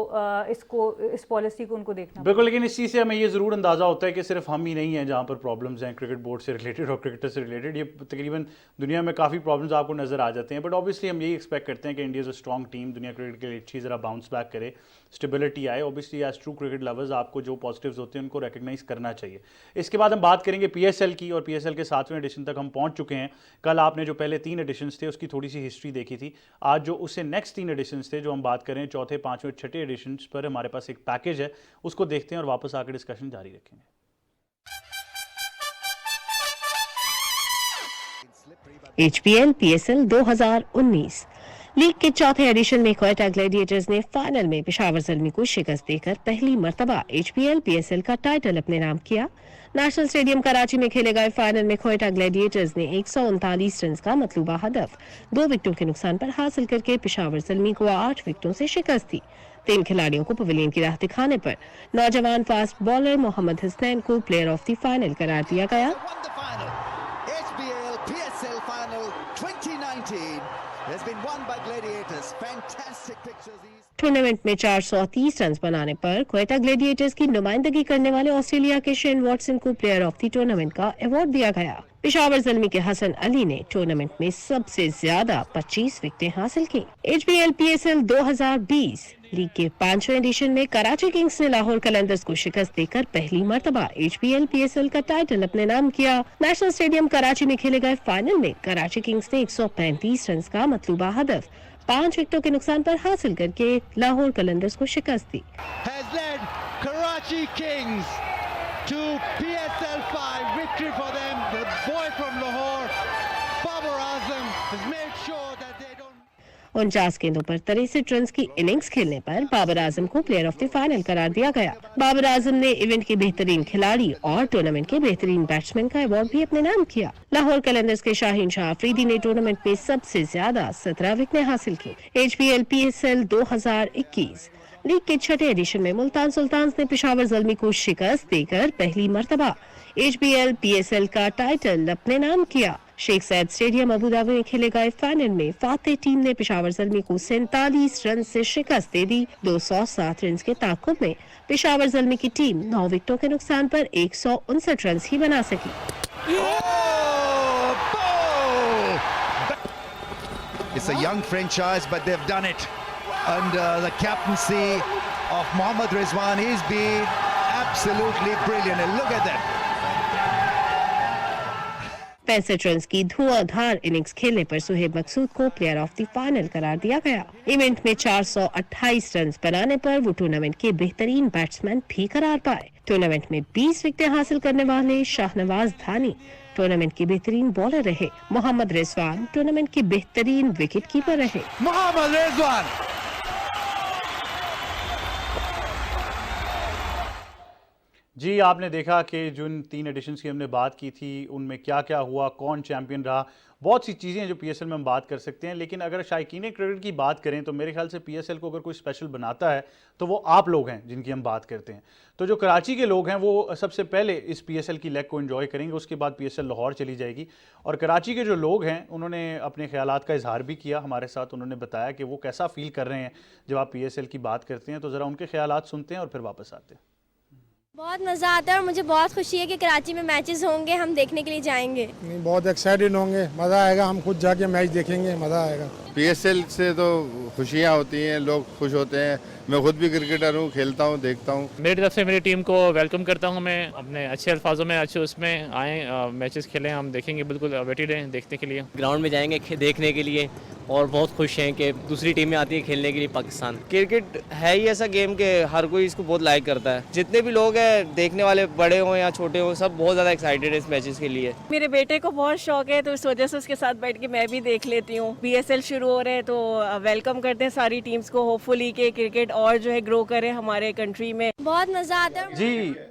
इस पॉलिसी को उनको देखना बिल्कुल। लेकिन इस चीज़ से हमें ये ज़रूर अंदाज़ा होता है कि सिर्फ हम ही नहीं हैं जहाँ पर प्रॉब्लम्स हैं क्रिकेट बोर्ड से रिलेटेड और क्रिकेटर से रिलेटेड, ये तकरीबन दुनिया में काफ़ी प्रॉब्लम्स आपको नजर आ जाते हैं। बट ऑब्वियसली हम यही एक्सपेक्ट करते हैं कि India is a strong team, दुनिया क्रिकेट के लिए अच्छी ज़रा बाउंस बैक करे, स्टेबिलिटी आए। Obviously as true cricket lovers आपको जो पॉजिटिव्स होते हैं उनको रिकग्नाइज करना चाहिए। इसके बाद हम बात करेंगे पीएसएल की, और पीएसएल के 7वें एडिशन तक हम पहुंच चुके हैं। कल आपने जो पहले 3 एडिशंस थे उसकी थोड़ी सी हिस्ट्री देखी थी। आज जो उससे नेक्स्ट 3 एडिशंस थे, जो हम बात करें 4थे, 5वें, 6ठे एडिशंस पर, हमारे पास एक पैकेज है, उसको देखते हैं और वापस आकर डिस्कशन जारी रखेंगे। HPL PSL 2019 लीग के 4थे एडिशन में क्वेटा ग्लैडिएटर्स ने फाइनल में पेशावर ज़ल्मी को शिकस्त देकर पहली मर्तबा HPL PSL का टाइटल अपने नाम किया। नेशनल स्टेडियम कराची में खेले गए फाइनल में क्वेटा ग्लैडिएटर्स ने 139 रन का मतलूबा हदफ 2 विकेटों के नुकसान पर हासिल करके पेशावर ज़ल्मी को 8 विकेटों से शिकस्त दी। 3 खिलाड़ियों को पवेलियन की राह दिखाने पर नौजवान फास्ट बॉलर मोहम्मद हसनैन को प्लेयर ऑफ द फाइनल करार दिया गया। PSL final 2019 has been won by Gladiators. Fantastic pictures. Tournament में 430 रन बनाने पर क्वेटा ग्लैडिएटर्स की नुमाइंदगी करने वाले ऑस्ट्रेलिया के शेन वॉटसन को प्लेयर ऑफ द टूर्नामेंट का अवार्ड दिया गया। पेशावर ज़ल्मी के हसन अली ने टूर्नामेंट में सबसे ज्यादा 25 विकेटें हासिल की। HPL PSL 2020 लीग के 5वें एडिशन में कराची किंग्स ने लाहौर कलंदर्स को शिकस्त देकर पहली मर्तबा HPL PSL का टाइटल अपने नाम किया। नेशनल स्टेडियम कराची में खेले गए फाइनल में कराची किंग्स ने 135 रन का मतलूबा हदफ 5 विकेटों के नुकसान पर हासिल करके लाहौर कलंदर्स को शिकस्त दी। Has led Karachi Kings to PSL 5 victory for them. The boy from Lahore, Babar Azam, has made sure that they don't. 49 गेंदों पर 63 रन की इनिंग्स खेलने पर बाबर आजम को प्लेयर ऑफ द फाइनल करार दिया गया। बाबर आजम ने इवेंट के बेहतरीन खिलाड़ी और टूर्नामेंट के बेहतरीन बैट्समैन का अवार्ड भी अपने नाम किया। लाहौर कलंदर्स के शाहीन शाह अफरीदी ने टूर्नामेंट में सबसे ज्यादा 17 विकेटें हासिल की। HPL PSL 2021 लीग के 6ठे एडिशन में मुल्तान सुल्तान्स ने पेशावर ज़ल्मी को शिकस्त देकर पहली मर्तबा HPL PSL का टाइटल अपने नाम किया। Sheikh Zayed stadium Abu Dhabi में खेले गए फाइनल में फातेह टीम ने पेशावर ज़ल्मी को 47 रन से शिकस्त दे दी। 207 रन के ताक़ुब में पेशावर ज़ल्मी की टीम 9 विकेटों के नुकसान पर 159 रन ही बना सकी। It's a young franchise, but they've done it under the captaincy of Mohammad Rizwan. He's been absolutely brilliant. And look at that. 65 run की धुआंधार इनिंग्स खेलने पर सुहेब मकसूद को प्लेयर ऑफ द फाइनल करार दिया गया। इवेंट में 428 रन बनाने पर वो टूर्नामेंट के बेहतरीन बैट्समैन भी करार पाए। टूर्नामेंट में 20 विकेटें हासिल करने वाले शाहनवाज धानी टूर्नामेंट के बेहतरीन बॉलर रहे। मोहम्मद रिजवान टूर्नामेंट के बेहतरीन विकेट कीपर रहे। Mohammad Rizwan. जी, आपने देखा कि जिन 3 एडिशंस की हमने बात की थी उनमें क्या क्या हुआ, कौन चैंपियन रहा, बहुत सी चीज़ें हैं जो पीएसएल में हम बात कर सकते हैं, लेकिन अगर शायकीन क्रिकेट की बात करें तो मेरे ख्याल से पीएसएल को अगर कोई स्पेशल बनाता है तो वो आप लोग हैं जिनकी हम बात करते हैं। तो जो कराची के लोग हैं वो सबसे पहले इस पीएसएल की लेग को एंजॉय करेंगे, उसके बाद पीएसएल लाहौर चली जाएगी। और कराची के जो लोग हैं उन्होंने अपने ख्यालात का इजहार भी किया हमारे साथ, उन्होंने बताया कि वो कैसा फील कर रहे हैं जब आप पीएसएल की बात करते हैं। तो ज़रा उनके ख्यालात सुनते हैं और फिर वापस आते हैं। बहुत मज़ा आता है और मुझे बहुत खुशी है कि कराची में मैचेस होंगे, हम देखने के लिए जाएंगे। नहीं, बहुत एक्साइटेड होंगे, मज़ा आएगा, हम खुद जाके मैच देखेंगे, मज़ा आएगा। पीएसएल से तो खुशियाँ होती हैं, लोग खुश होते हैं। मैं खुद भी क्रिकेटर हूँ, खेलता हूँ, देखता हूँ। मेरी तरफ से मेरी टीम को वेलकम करता हूँ मैं, अपने अच्छे अल्फाजों में अच्छे उसमें आएँ, मैचेस खेलें, हम देखेंगे, बिल्कुल वेटेड हैं देखने के लिए। ग्राउंड में जाएंगे देखने के लिए और बहुत खुश हैं कि दूसरी टीमें आती हैं खेलने के लिए पाकिस्तान। क्रिकेट है ही ऐसा गेम कि हर कोई इसको बहुत लाइक करता है। जितने भी लोग हैं देखने वाले, बड़े हों या छोटे हों, सब बहुत ज़्यादा एक्साइटेड है इस मैचेस के लिए। मेरे बेटे को बहुत शौक है तो इस वजह से उसके साथ बैठ के मैं भी देख लेती हूँ। पीएसएल शुरू हो रहे हैं तो वेलकम करते हैं सारी टीम्स को, होपफुली कि क्रिकेट और जो है ग्रो करे हमारे कंट्री में। बहुत मज़ा आता है।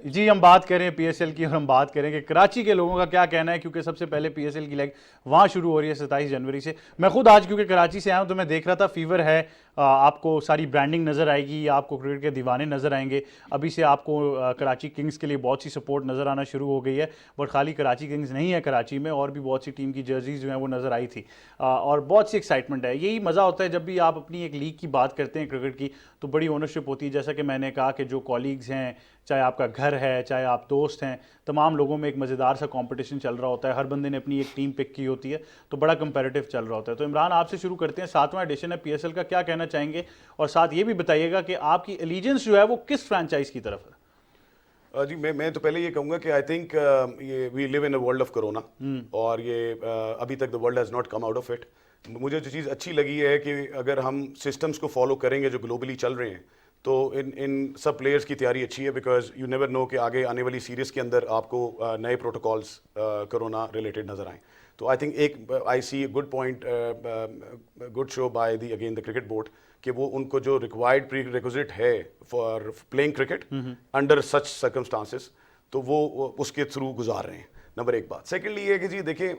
जी हम बात करें पीएसएल की और हम बात करें कि कराची के लोगों का क्या कहना है, क्योंकि सबसे पहले पीएसएल की लेग वहाँ शुरू हो रही है 27 जनवरी से। मैं खुद आज क्योंकि कराची से आया हूँ तो मैं देख रहा था, फीवर है, आपको सारी ब्रांडिंग नज़र आएगी, आपको क्रिकेट के दीवाने नज़र आएंगे। अभी से आपको कराची किंग्स के लिए बहुत सी सपोर्ट नज़र आना शुरू हो गई है। बट खाली कराची किंग्स नहीं है कराची में, और भी बहुत सी टीम की जर्सीज जो हैं वो नज़र आई थी, और बहुत सी एक्साइटमेंट है। यही मज़ा होता है जब भी आप अपनी एक लीग की बात करते हैं क्रिकेट की, तो बड़ी ओनरशिप होती है। जैसा कि मैंने कहा कि जो कॉलीग्स हैं, चाहे आपका घर है, चाहे आप दोस्त हैं, तमाम लोगों में एक मज़ेदार सा कंपटीशन चल रहा होता है। हर बंदे ने अपनी एक टीम पिक की होती है, तो बड़ा कंपैरेटिव चल रहा होता है। तो इमरान, आपसे शुरू करते हैं, 7वां एडिशन है पीएसएल का, क्या कहना चाहेंगे? और साथ ये भी बताइएगा कि आपकी एलिजेंस जो है वो किस फ्रेंचाइज की तरफ है? जी मैं तो पहले ये कहूँगा कि आई थिंक ये we live in a world of corona, और ये अभी तक the world has not come out of it. मुझे जो चीज़ अच्छी लगी है कि अगर हम सिस्टम्स को फॉलो करेंगे जो ग्लोबली चल रहे हैं, तो इन सब प्लेयर्स की तैयारी अच्छी है, बिकॉज यू नेवर नो कि आगे आने वाली सीरीज़ के अंदर आपको नए प्रोटोकॉल्स कोरोना रिलेटेड नज़र आएँ। तो आई थिंक एक I see good point, good show by the again the cricket board, कि वो उनको जो रिक्वायर्ड प्री रिक्विजिट है for playing cricket under such circumstances, तो वो उसके थ्रू गुजार रहे हैं। नंबर एक बात। सेकेंडली ये है कि जी देखिए,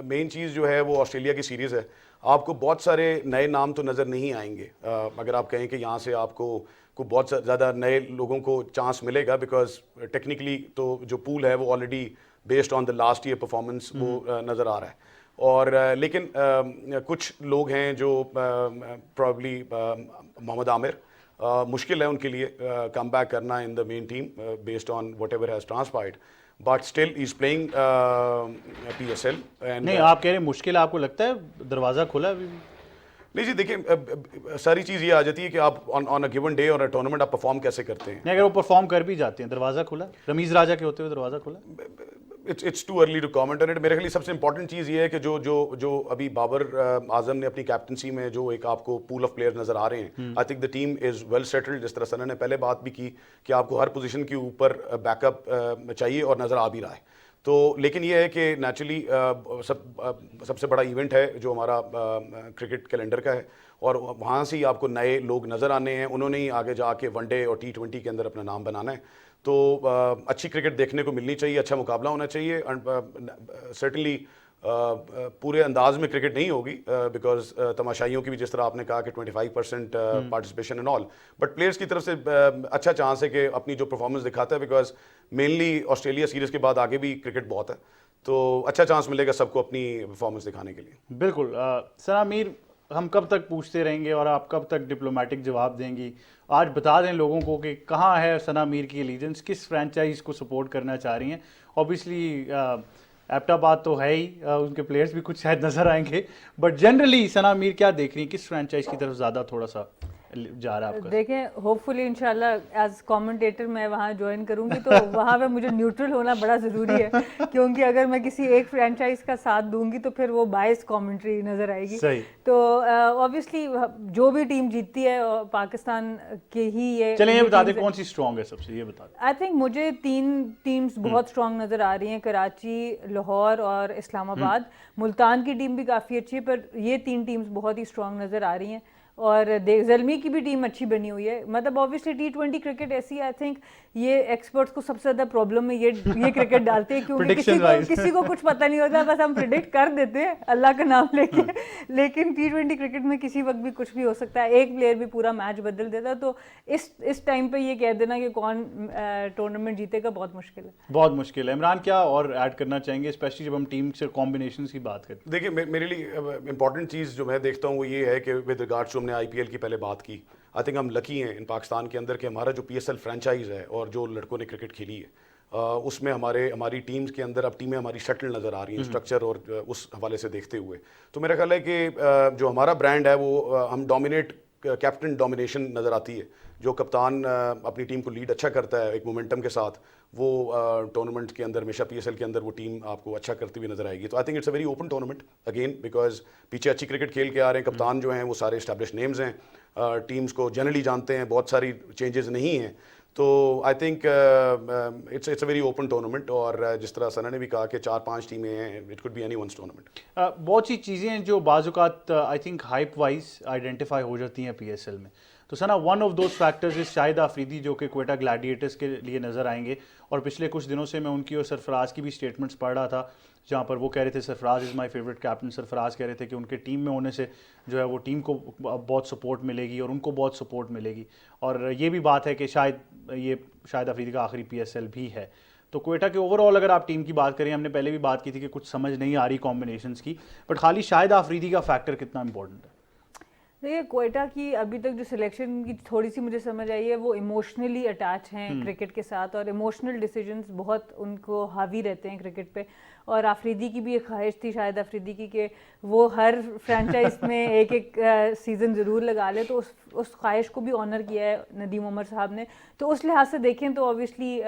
मेन चीज़ जो है वो ऑस्ट्रेलिया की सीरीज़ है। आपको बहुत सारे नए नाम तो नज़र नहीं आएंगे। अगर आप कहें कि यहाँ से आपको बहुत ज़्यादा नए लोगों को चांस मिलेगा, बिकॉज टेक्निकली तो जो पूल है वो already based on the last year performance वो नज़र आ रहा है। और लेकिन कुछ लोग हैं जो प्रॉब्ली मोहम्मद आमिर, मुश्किल है उनके लिए कम बैक करना in the main team based on what ever has transpired, but still is playing PSL. नहीं, आप कह रहे हैं मुश्किल, आपको लगता है दरवाज़ा खुला अभी भी? नहीं जी, देखिए सारी चीज़ ये आ जाती है कि आप ऑन अ गिवन डे और अ टूर्नामेंट आप परफॉर्म कैसे करते हैं। नहीं, अगर वो परफॉर्म कर भी जाते हैं, दरवाज़ा खुला, रमीज़ राजा के होते हुए दरवाज़ा खुला? It's too early to comment on it. मेरे ख्याल सबसे इंपॉर्टेंट चीज़ ये है कि जो अभी बाबर आजम ने अपनी कैप्टनसी में जो एक आपको पूल ऑफ प्लेयर्स नज़र आ रहे हैं, I think the team is well settled. जिस तरह सना ने पहले बात भी की कि आपको हर पोजीशन के ऊपर बैकअप चाहिए और नज़र आ भी रहा है। तो लेकिन ये है कि नेचुरली सबसे बड़ा इवेंट है जो हमारा क्रिकेट कैलेंडर का है, और वहाँ से ही आपको नए लोग नज़र आने हैं। उन्होंने ही आगे जाके वनडे और T20 के अंदर अपना नाम बनाना है। तो अच्छी क्रिकेट देखने को मिलनी चाहिए, अच्छा मुकाबला होना चाहिए। सर्टनली पूरे अंदाज में क्रिकेट नहीं होगी, बिकॉज तमाशाइयों की भी, जिस तरह आपने कहा कि 25% participation and all, but players की तरफ से अच्छा चांस है कि अपनी जो परफॉर्मेंस दिखाता है, बिकॉज मेनली ऑस्ट्रेलिया सीरीज़ के बाद आगे भी क्रिकेट बहुत है, तो अच्छा चांस मिलेगा सबको अपनी परफॉर्मेंस दिखाने के लिए। बिल्कुल। सना मीर, हम कब तक पूछते रहेंगे और आप कब तक डिप्लोमेटिक जवाब देंगी? आज बता दें लोगों को कि कहाँ है सना मीर की एलिजेंस, किस फ्रेंचाइज को सपोर्ट करना चाह रही हैं। ऑब्वियसली एबटाबाद तो है ही, उनके प्लेयर्स भी कुछ शायद नज़र आएंगे, बट जनरली सना मीर क्या देख रही हैं, किस फ्रेंचाइज की तरफ ज़्यादा थोड़ा सा जा रहा है आपका? देखें, होपफुली इंशाल्लाह एज कमेंटेटर मैं वहाँ ज्वाइन करूँगी, तो वहाँ पे मुझे न्यूट्रल होना बड़ा ज़रूरी है, क्योंकि अगर मैं किसी एक फ्रेंचाइज का साथ दूंगी तो फिर वो बायस कमेंट्री नज़र आएगी। सही। तो ऑब्वियसली जो भी टीम जीतती है पाकिस्तान के ही ये। चलें, ये बता दें कौन सी स्ट्रॉन्ग है सबसे, ये बता दें। आई थिंक मुझे 3 टीम्स बहुत स्ट्रॉन्ग नज़र आ रही हैं, कराची, लाहौर और इस्लामाबाद। मुल्तान की टीम भी काफ़ी अच्छी है, पर ये 3 टीम्स बहुत ही स्ट्रॉन्ग नज़र आ रही हैं। और ज़ल्मी की भी टीम अच्छी बनी हुई है। मतलब ऑब्वियसली T20 क्रिकेट ऐसी, आई थिंक ये एक्सपर्ट्स को सबसे ज़्यादा प्रॉब्लम में ये क्रिकेट डालते हैं क्योंकि किसी को कुछ पता नहीं होता, बस हम प्रिडिक्ट कर देते हैं अल्लाह का नाम लेके। लेकिन T20 क्रिकेट में किसी वक्त भी कुछ भी हो सकता है, एक प्लेयर भी पूरा मैच बदल देता है। तो इस टाइम पे ये कह देना कि कौन टूर्नामेंट जीतेगा बहुत मुश्किल है, बहुत मुश्किल है। इमरान क्या और ऐड करना चाहेंगे, स्पेशली जब हम टीम से कॉम्बिनेशन की बात करते हैं? देखिए मेरे लिए इंपॉर्टेंट चीज़ जो मैं देखता हूँ वो ये है कि विद रिगार्ड्स टू, हमने IPL की पहले बात की, आई थिंक हम लकी हैं इन पाकिस्तान के अंदर कि हमारा जो PSL फ्रेंचाइज है और जो लड़कों ने क्रिकेट खेली है उसमें हमारी टीम्स के अंदर अब टीमें हमारी शटल नज़र आ रही हैं स्ट्रक्चर और उस हवाले से देखते हुए। तो मेरा ख्याल है कि जो हमारा ब्रांड है वो हम डोमिनेट, कैप्टन डोमिनेशन नज़र आती है। जो कप्तान अपनी टीम को लीड अच्छा करता है एक मोमेंटम के साथ, वो टूर्नामेंट के अंदर हमेशा PSL के अंदर वो टीम आपको अच्छा करती हुई नजर आएगी। तो I think it's a very open tournament again, because पीछे अच्छी क्रिकेट खेल के आ रहे हैं, कप्तान जो हैं वो सारे एस्टैब्लिश नेम्स हैं, टीम्स को जनरली जानते हैं, बहुत सारी चेंजेस नहीं हैं। तो I think it's a very open tournament. और जिस तरह सना ने भी कहा कि 4-5 टीमें हैं, it could be anyone's tournament. बहुत सी चीज़ें हैं जो बाज़-औक़ात I think hype wise identify हो जाती हैं PSL में। तो Sana, one of those factors is Shahid Afridi जो कि क्वेटा ग्लैडिएटर्स के लिए नज़र आएंगे। और पिछले कुछ दिनों से मैं उनकी और सरफराज की भी स्टेटमेंट्स पढ़ रहा था, जहाँ पर वो कह रहे थे Sarfaraz is my favourite captain. Sarfaraz कह रहे थे कि उनके टीम में होने से जो है वो टीम को बहुत सपोर्ट मिलेगी और उनको बहुत सपोर्ट मिलेगी। और ये भी बात है कि शाहिद आफरीदी का आखिरी PSL भी है। तो क्वेटा के ओवरऑल अगर आप टीम की बात करें, हमने पहले भी बात की थी कि कुछ समझ नहीं आ रही कॉम्बिनेशंस की, बट खाली शाहिद आफरीदी का फैक्टर कितना इंपॉर्टेंट है? देखिए क्वेटा की अभी तक जो सिलेक्शन की थोड़ी सी मुझे समझ आई है, वो इमोशनली अटैच हैं क्रिकेट के साथ और इमोशनल डिसीजंस बहुत उनको हावी रहते हैं क्रिकेट पे। और आफरीदी की भी एक ख्वाहिश थी शायद आफरीदी की कि वो हर फ्रेंचाइज में एक सीज़न ज़रूर लगा ले, तो उस ख्वाहिश को भी ऑनर किया है नदीम उमर साहब ने। तो उस लिहाज से देखें तो obviously he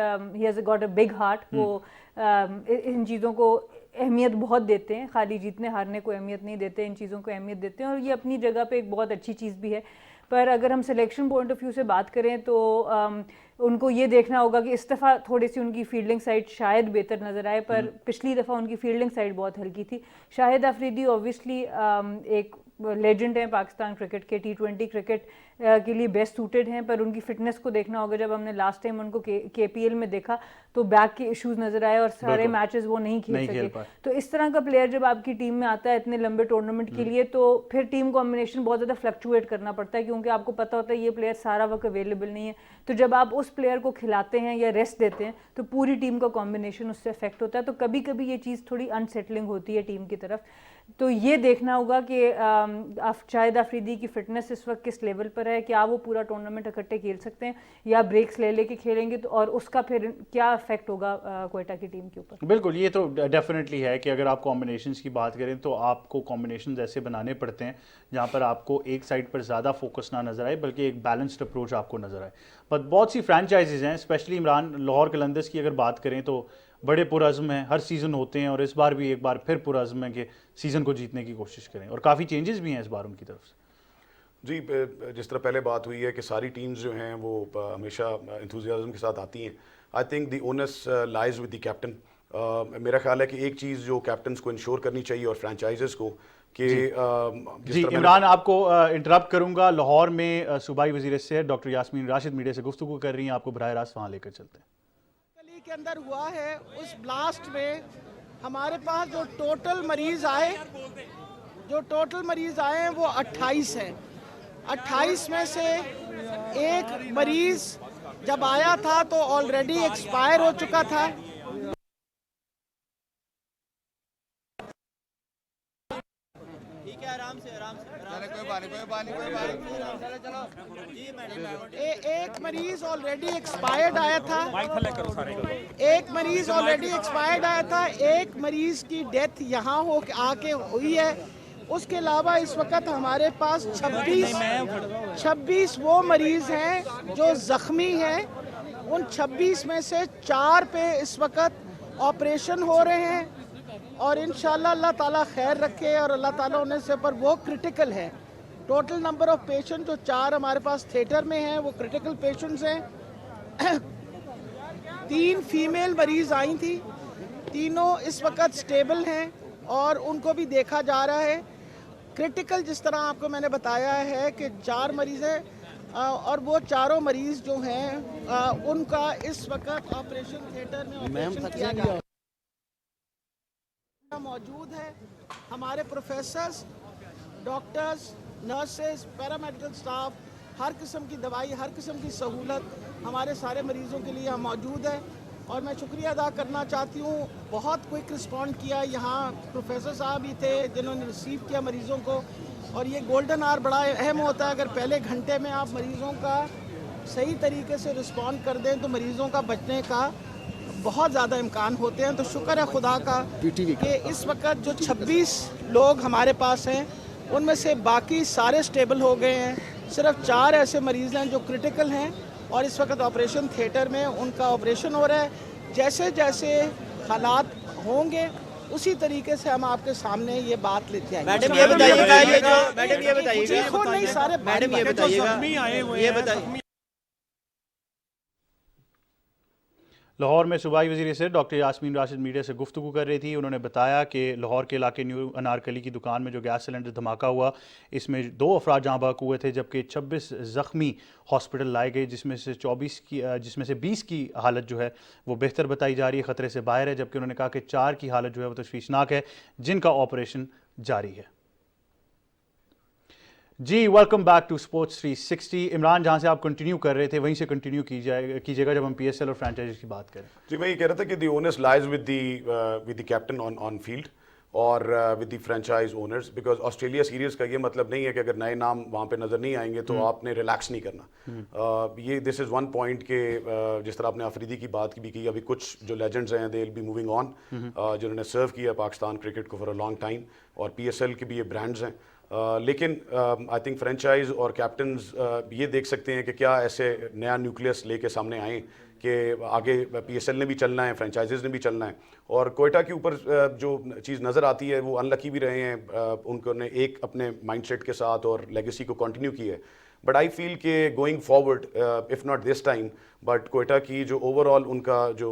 has got a big heart. वो इन चीज़ों को अहमियत बहुत देते हैं, खाली जीतने हारने को अहमियत नहीं देते, इन चीज़ों को अहमियत देते हैं और ये अपनी जगह पे एक बहुत अच्छी चीज़ भी है। पर अगर हम सिलेक्शन पॉइंट ऑफ व्यू से बात करें तो उनको ये देखना होगा कि इस दफ़ा थोड़ी सी उनकी फील्डिंग साइड शायद बेहतर नज़र आए, पर पिछली दफ़ा उनकी फील्डिंग साइड बहुत हल्की थी। शाहिद आफरीदी ऑब्वियसली एक लेजेंड हैं पाकिस्तान क्रिकेट के, T20 क्रिकेट के लिए बेस्ट सूटेड हैं, पर उनकी फिटनेस को देखना होगा। जब हमने लास्ट टाइम उनको KPL में देखा तो बैक के इश्यूज नजर आए और सारे मैचेस वो नहीं खेल सके। तो इस तरह का प्लेयर जब आपकी टीम में आता है इतने लंबे टूर्नामेंट के लिए, तो फिर टीम कॉम्बिनेशन बहुत ज़्यादा फ्लक्चुएट करना पड़ता है, क्योंकि आपको पता होता है ये प्लेयर सारा वक्त अवेलेबल नहीं है। तो जब आप उस प्लेयर को खिलाते हैं या रेस्ट देते हैं तो पूरी टीम का कॉम्बिनेशन उससे अफेक्ट होता है। तो कभी कभी ये चीज़ थोड़ी अनसेटलिंग होती है टीम की तरफ। तो ये देखना होगा कि शाहिद आफरीदी की फिटनेस इस वक्त किस लेवल पर है, क्या वो पूरा टूर्नामेंट इकट्ठे खेल सकते हैं या ब्रेक्स ले लेके खेलेंगे, तो और उसका फिर क्या इफेक्ट होगा क्वेटा की टीम के ऊपर। बिल्कुल, ये तो डेफिनेटली है कि अगर आप कॉम्बिनेशंस की बात करें तो आपको कॉम्बिनेशंस ऐसे बनाने पड़ते हैं जहाँ पर आपको एक साइड पर ज़्यादा फोकस ना नज़र आए, बल्कि एक बैलेंस्ड अप्रोच आपको नज़र आए। बट बहुत सी फ्रेंचाइजीज़ हैं, स्पेशली इमरान, लाहौर कलंदर्स की अगर बात करें तो बड़े पुरज़्म हैं, हर सीज़न होते हैं और इस बार भी एक बार फिर पुरज़्म है कि सीज़न को जीतने की कोशिश करें और काफ़ी चेंजेस भी हैं इस बार उनकी तरफ से। जी, जिस तरह पहले बात हुई है कि सारी टीम्स जो हैं वो हमेशा एंथुसियाज्म के साथ आती हैं। I think the onus lies with the captain. मेरा ख्याल है कि एक चीज़ जो कैप्टन्स को इंश्योर करनी चाहिए और फ्रेंचाइजेस को कि जी इमरान, आपको इंटरप्ट करूंगा। लाहौर में सूबाई वज़ीर सेहत डॉक्टर यास्मीन राशिद मीडिया से गुफ्तगू कर रही हैं, आपको बराह रास्त वहाँ लेकर चलते हैं। के अंदर हुआ है उस ब्लास्ट में हमारे पास जो टोटल मरीज आए हैं वो 28 हैं। 28 में से एक मरीज जब आया था तो ऑलरेडी एक्सपायर हो चुका था। एक मरीज ऑलरेडी एक्सपायर्ड आया था, एक मरीज की डेथ यहाँ आके हुई है। उसके अलावा इस वक्त हमारे पास 26 वो मरीज हैं जो ज़ख्मी हैं। उन 26 में से 4 पे इस वक्त ऑपरेशन हो रहे हैं और इंशाल्लाह अल्लाह ताला खैर रखे और अल्लाह ताला उन्हें से पर वो क्रिटिकल है। टोटल नंबर ऑफ पेशेंट जो 4 हमारे पास थिएटर में हैं वो क्रिटिकल पेशेंट्स हैं। 3 फीमेल मरीज आई थी, तीनों इस वक्त स्टेबल हैं और उनको भी देखा जा रहा है। क्रिटिकल जिस तरह आपको मैंने बताया है कि 4 मरीज़ हैं और वो चारों मरीज़ जो हैं उनका इस वक्त ऑपरेशन थिएटर में ऑपरेशन किया जा रहा है। मौजूद है हमारे professors, doctors, nurses, paramedical staff, हर किस्म की दवाई, हर किस्म की सहूलत हमारे सारे मरीज़ों के लिए यहाँ मौजूद है। और मैं शुक्रिया अदा करना चाहती हूँ, बहुत क्विक रिस्पॉन्ड किया। यहाँ प्रोफेसर साहब भी थे जिन्होंने रिसीव किया मरीज़ों को। और ये गोल्डन आवर बड़ा अहम होता है, अगर पहले घंटे में आप मरीज़ों का सही तरीके से रिस्पॉन्ड कर दें तो मरीज़ों का बचने का बहुत ज़्यादा इम्कान होते हैं। तो शुक्र है खुदा का कि इस वक्त जो 26 लोग हमारे पास हैं उनमें से बाकी सारे स्टेबल हो गए हैं। सिर्फ 4 ऐसे मरीज़ हैं जो क्रिटिकल हैं और इस वक्त ऑपरेशन थिएटर में उनका ऑपरेशन हो रहा है। जैसे जैसे हालात होंगे उसी तरीके से हम आपके सामने ये बात लेते आएंगे। मैडम ये बताइएगा, नहीं सारे मैडम ये बताइएगा, लाहौर में सूबाई वज़ीर सेहत डॉक्टर यास्मीन राशिद मीडिया से गुफ्तगू कर रही थी। उन्होंने बताया कि लाहौर के इलाके न्यू अनारकली की दुकान में जो गैस सिलेंडर धमाका हुआ, इसमें 2 अफराद जहाँ बहक हुए थे, जबकि 26 ज़ख्मी हॉस्पिटल लाए गए, जिसमें से 20 की हालत जो है वो बेहतर बताई जा रही है, ख़तरे से बाहर है। जबकि उन्होंने कहा कि 4 की हालत जो है वो तशवीशनाक है, जिनका ऑपरेशन जारी है। जी welcome back to sports 360। Imran, जहां से आप कंटिन्यू कर रहे थे वहीं से कंटिन्यू कीजिएगा जब हम पीएसएल और फ्रेंचाइजीज की बात करें। जी मैं ये कह रहा था कि the owners lies with the captain on field और with the franchise owners, because Australia series का ये मतलब नहीं है कि अगर नए नाम वहाँ पे नज़र नहीं आएंगे तो आपने रिलैक्स नहीं करना। ये दिस इज़ वन पॉइंट के जिस तरह आपने अफरीदी की बात भी की, अभी कुछ जो लेजेंड्स हैं they will be moving on, जिन्होंने सर्व किया पाकिस्तान क्रिकेट को फॉर अ लॉन्ग टाइम, और पीएसएल के भी ये ब्रांड्स हैं। लेकिन आई थिंक फ्रेंचाइज और कैप्टन्स ये देख सकते हैं कि क्या ऐसे नया न्यूक्लियस लेके सामने आएँ कि आगे पीएसएल ने भी चलना है, फ्रेंचाइजीज ने भी चलना है। और कोयटा के ऊपर जो चीज़ नज़र आती है वो अनलकी भी रहे हैं, उन्होंने एक अपने माइंडसेट के साथ और लेगेसी को कंटिन्यू की है। बट आई फील कि going forward, if not this time, but Quetta की जो ओवरऑल उनका जो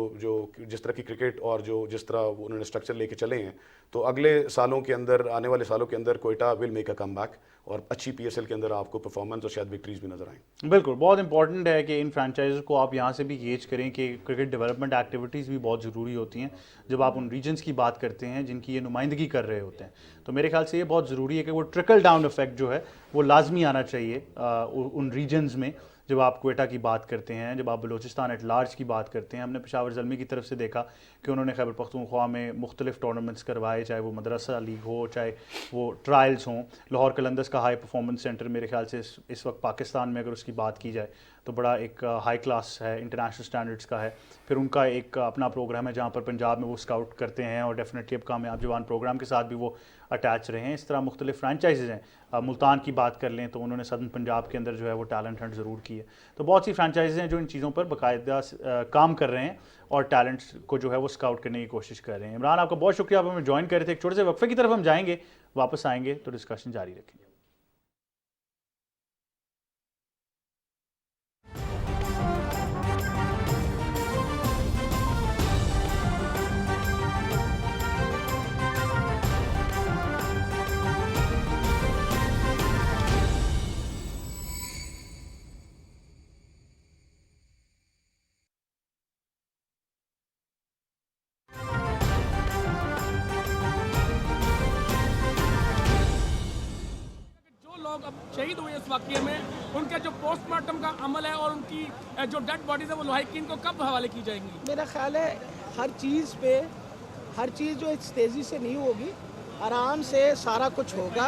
जिस तरह की क्रिकेट और जिस तरह उन्होंने स्ट्रक्चर लेके चले हैं, तो अगले सालों के अंदर, आने वाले सालों के अंदर Quetta will make a come back और अच्छी पीएसएल के अंदर आपको परफॉर्मेंस और शायद विक्ट्रीज भी नजर आएँ। बिल्कुल, बहुत इंपॉर्टेंट है कि इन फ्रेंचाइज़ को आप यहाँ से भी गेज करें कि क्रिकेट डेवलपमेंट एक्टिविटीज़ भी बहुत ज़रूरी होती हैं जब आप उन रीजन्स की बात करते हैं जिनकी ये नुमाइंदगी कर रहे होते हैं। तो मेरे ख्याल से ये बहुत ज़रूरी है कि वो ट्रिकल डाउन इफेक्ट जो है वो लाजमी आना चाहिए उन रीजन्स में। जब आप कोयटा की बात करते हैं, जब आप बलूचिस्तान एट लार्ज की बात करते हैं, हमने पेशावर ज़ल्मी की तरफ से देखा कि उन्होंने खैबर पख्तूनख्वा में मुख्तलिफ टूर्नामेंट्स करवाए, चाहे वो मदरसा लीग हो, चाहे वो ट्रायल्स हों। लाहौर कलंदर्स का हाई परफॉर्मेंस सेंटर मेरे ख्याल से इस वक्त पाकिस्तान में अगर उसकी बात की जाए तो बड़ा एक हाई क्लास है, इंटरनेशनल स्टैंडर्ड्स का है। फिर उनका एक अपना प्रोग्राम है जहाँ पर पंजाब में वो स्काउट करते हैं और डेफिनेटली अब कामयाब जवान प्रोग्राम के साथ भी वो अटैच रहे हैं। इस तरह मुख्तलिफ फ्रेंचाइजीज़ हैं। मुल्तान की बात कर लें तो उन्होंने सदर्न पंजाब के अंदर जो है वो टैलेंट हंट ज़रूर की है। तो बहुत सी फ्रेंचाइजीज़ हैं जो इन चीज़ों पर बाकायदा काम कर रहे हैं और टैलेंट्स को जो है वो स्काउट करने की कोशिश कर रहे हैं। इमरान, आपका बहुत शुक्रिया, आप हमें ज्वाइन कर रहे थे। एक छोटे से वक्फे की तरफ हम जाएंगे, वापस आएंगे तो डिस्कशन जारी रखेंगे। अब शहीद हुए इस वाक़ये में, उनके जो पोस्टमार्टम का अमल है और उनकी जो डेड बॉडीज है वो लाहिकीन को कब हवाले की जाएंगी? मेरा ख्याल है हर चीज़ जो इस तेज़ी से नहीं होगी, आराम से सारा कुछ होगा।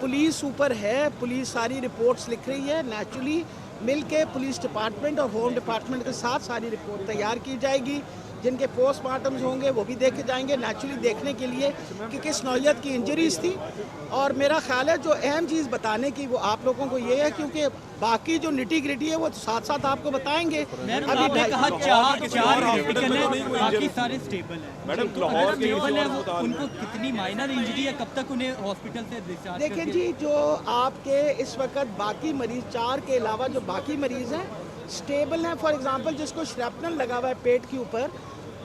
पुलिस ऊपर है, पुलिस सारी रिपोर्ट्स लिख रही है, नेचुरली मिल के पुलिस डिपार्टमेंट और होम डिपार्टमेंट के साथ सारी रिपोर्ट तैयार की जाएगी। जिनके पोस्टमार्टम्स होंगे वो भी देखे जाएंगे, नेचुरली देखने के लिए कि किस नौयत की इंजरीज थी। और मेरा ख्याल है जो अहम चीज़ बताने की वो आप लोगों को ये है, क्योंकि बाकी जो निटी ग्रिटी है वो साथ साथ आपको बताएंगे। आपने कहा चार क्रिटिकल है, बाकी सारे स्टेबल हैं। मैडम उनको कितनी माइनर इंजरी है, कब तक उन्हें हॉस्पिटल से डिस्चार्ज? देखिए जी, जो आपके इस वक्त बाकी मरीज 4 के अलावा जो बाकी मरीज हैं स्टेबल हैं। फॉर एग्जांपल जिसको श्रैपनल लगा हुआ है पेट के ऊपर,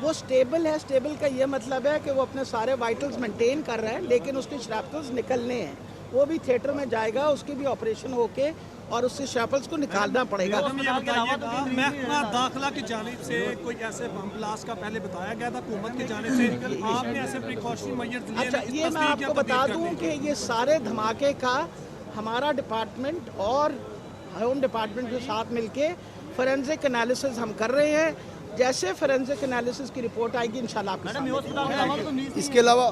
वो स्टेबल है। स्टेबल का ये मतलब है कि वो अपने सारे वाइटल्स मेंटेन कर रहा है, लेकिन उसके श्रैपनल्स निकलने हैं, वो भी थिएटर में जाएगा, उसके भी ऑपरेशन होके और उससे शैपल्स को निकालना पड़ेगा। महकमा दाखिला की जानिब से कोई ऐसे बम ब्लास्ट का पहले बताया गया था हुकूमत की जानिब से, आपने ऐसे प्रिकॉशनरी मेजर्स लिए? अच्छा, ये मैं आपको बता दूं कि ये सारे धमाके का हमारा डिपार्टमेंट और होम डिपार्टमेंट के साथ मिलके फोरेंसिक एनालिसिस हम कर रहे हैं। जैसे फोरेंसिक एनालिसिस की रिपोर्ट आएगी इंशाल्लाह आपको। इसके अलावा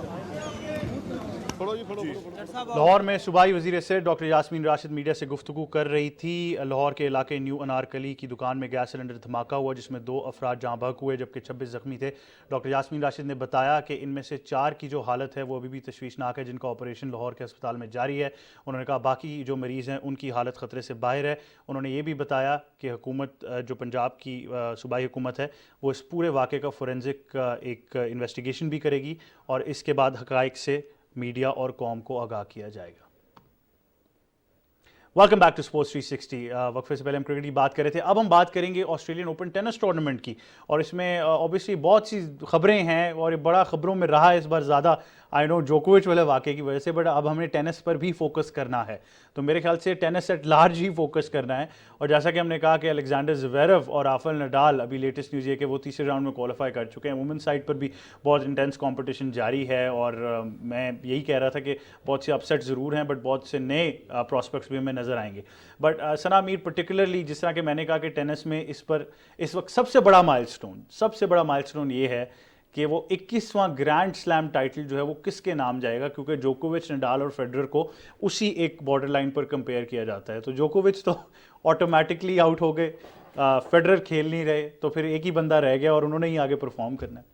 लाहौर में सूबाई वज़ीर सेहत डॉक्टर यास्मीन राशिद मीडिया से गुफ्तगू कर रही थी। लाहौर के इलाके न्यू अनारकली की दुकान में गैस सिलेंडर धमाका हुआ जिसमें 2 अफराद जहाँ बहक हुए जबकि 26 ज़ख्मी थे। डॉक्टर यास्मीन राशिद ने बताया कि इनमें से 4 की जो हालत है वो अभी भी तशवीशनाक है, जिनका ऑपरेशन लाहौर के अस्पताल में जारी है। उन्होंने कहा बाकी जो मरीज़ हैं उनकी हालत ख़तरे से बाहर है। उन्होंने ये भी बताया कि हुकूमत जो पंजाब की सूबाई हुकूमत है वो इस पूरे वाक़े का फोरेंसिक एक इन्वेस्टिगेशन भी करेगी और इसके बाद हक़ाइक़ से मीडिया और कौम को आगाह किया जाएगा। Welcome back to sports 360। वक्फे से पहले हम क्रिकेट की बात कर रहे थे, अब हम बात करेंगे ऑस्ट्रेलियन ओपन टेनिस टूर्नामेंट की और इसमें ऑब्वियसली बहुत सी खबरें हैं और ये बड़ा खबरों में रहा है इस बार ज़्यादा, आई नो जोकोविच वाले वाक़े की वजह से, बट अब हमें टेनिस पर भी फोकस करना है। तो मेरे ख्याल से tennis at large he focus करना है और जैसा कि हमने कहा कि अलेक्जेंडर ज़वेरेव और राफेल नडाल, अभी लेटेस्ट न्यूज़ ये कि वो तीसरे राउंड में क्वालिफाई कर चुके हैं। वुमेन साइड पर भी बहुत इंटेंस कॉम्पिटिशन जारी है और मैं यही कह रहा था कि बहुत से अपसेट ज़रूर हैं बट बहुत से नए प्रॉस्पेक्ट्स भी हमें नज़र आएंगे। बट सना मीर पर्टिकुलरली, जिस तरह के मैंने कहा कि टेनिस में इस वक्त सबसे बड़ा माइलस्टोन ये है कि वो 21वां ग्रैंड स्लैम टाइटल जो है वो किसके नाम जाएगा, क्योंकि जोकोविच, नडाल और फेडरर को उसी एक बॉर्डर लाइन पर कंपेयर किया जाता है। तो जोकोविच तो ऑटोमेटिकली आउट हो गए, फेडरर खेल नहीं रहे, तो फिर एक ही बंदा रह गया और उन्होंने ही आगे परफॉर्म करना है।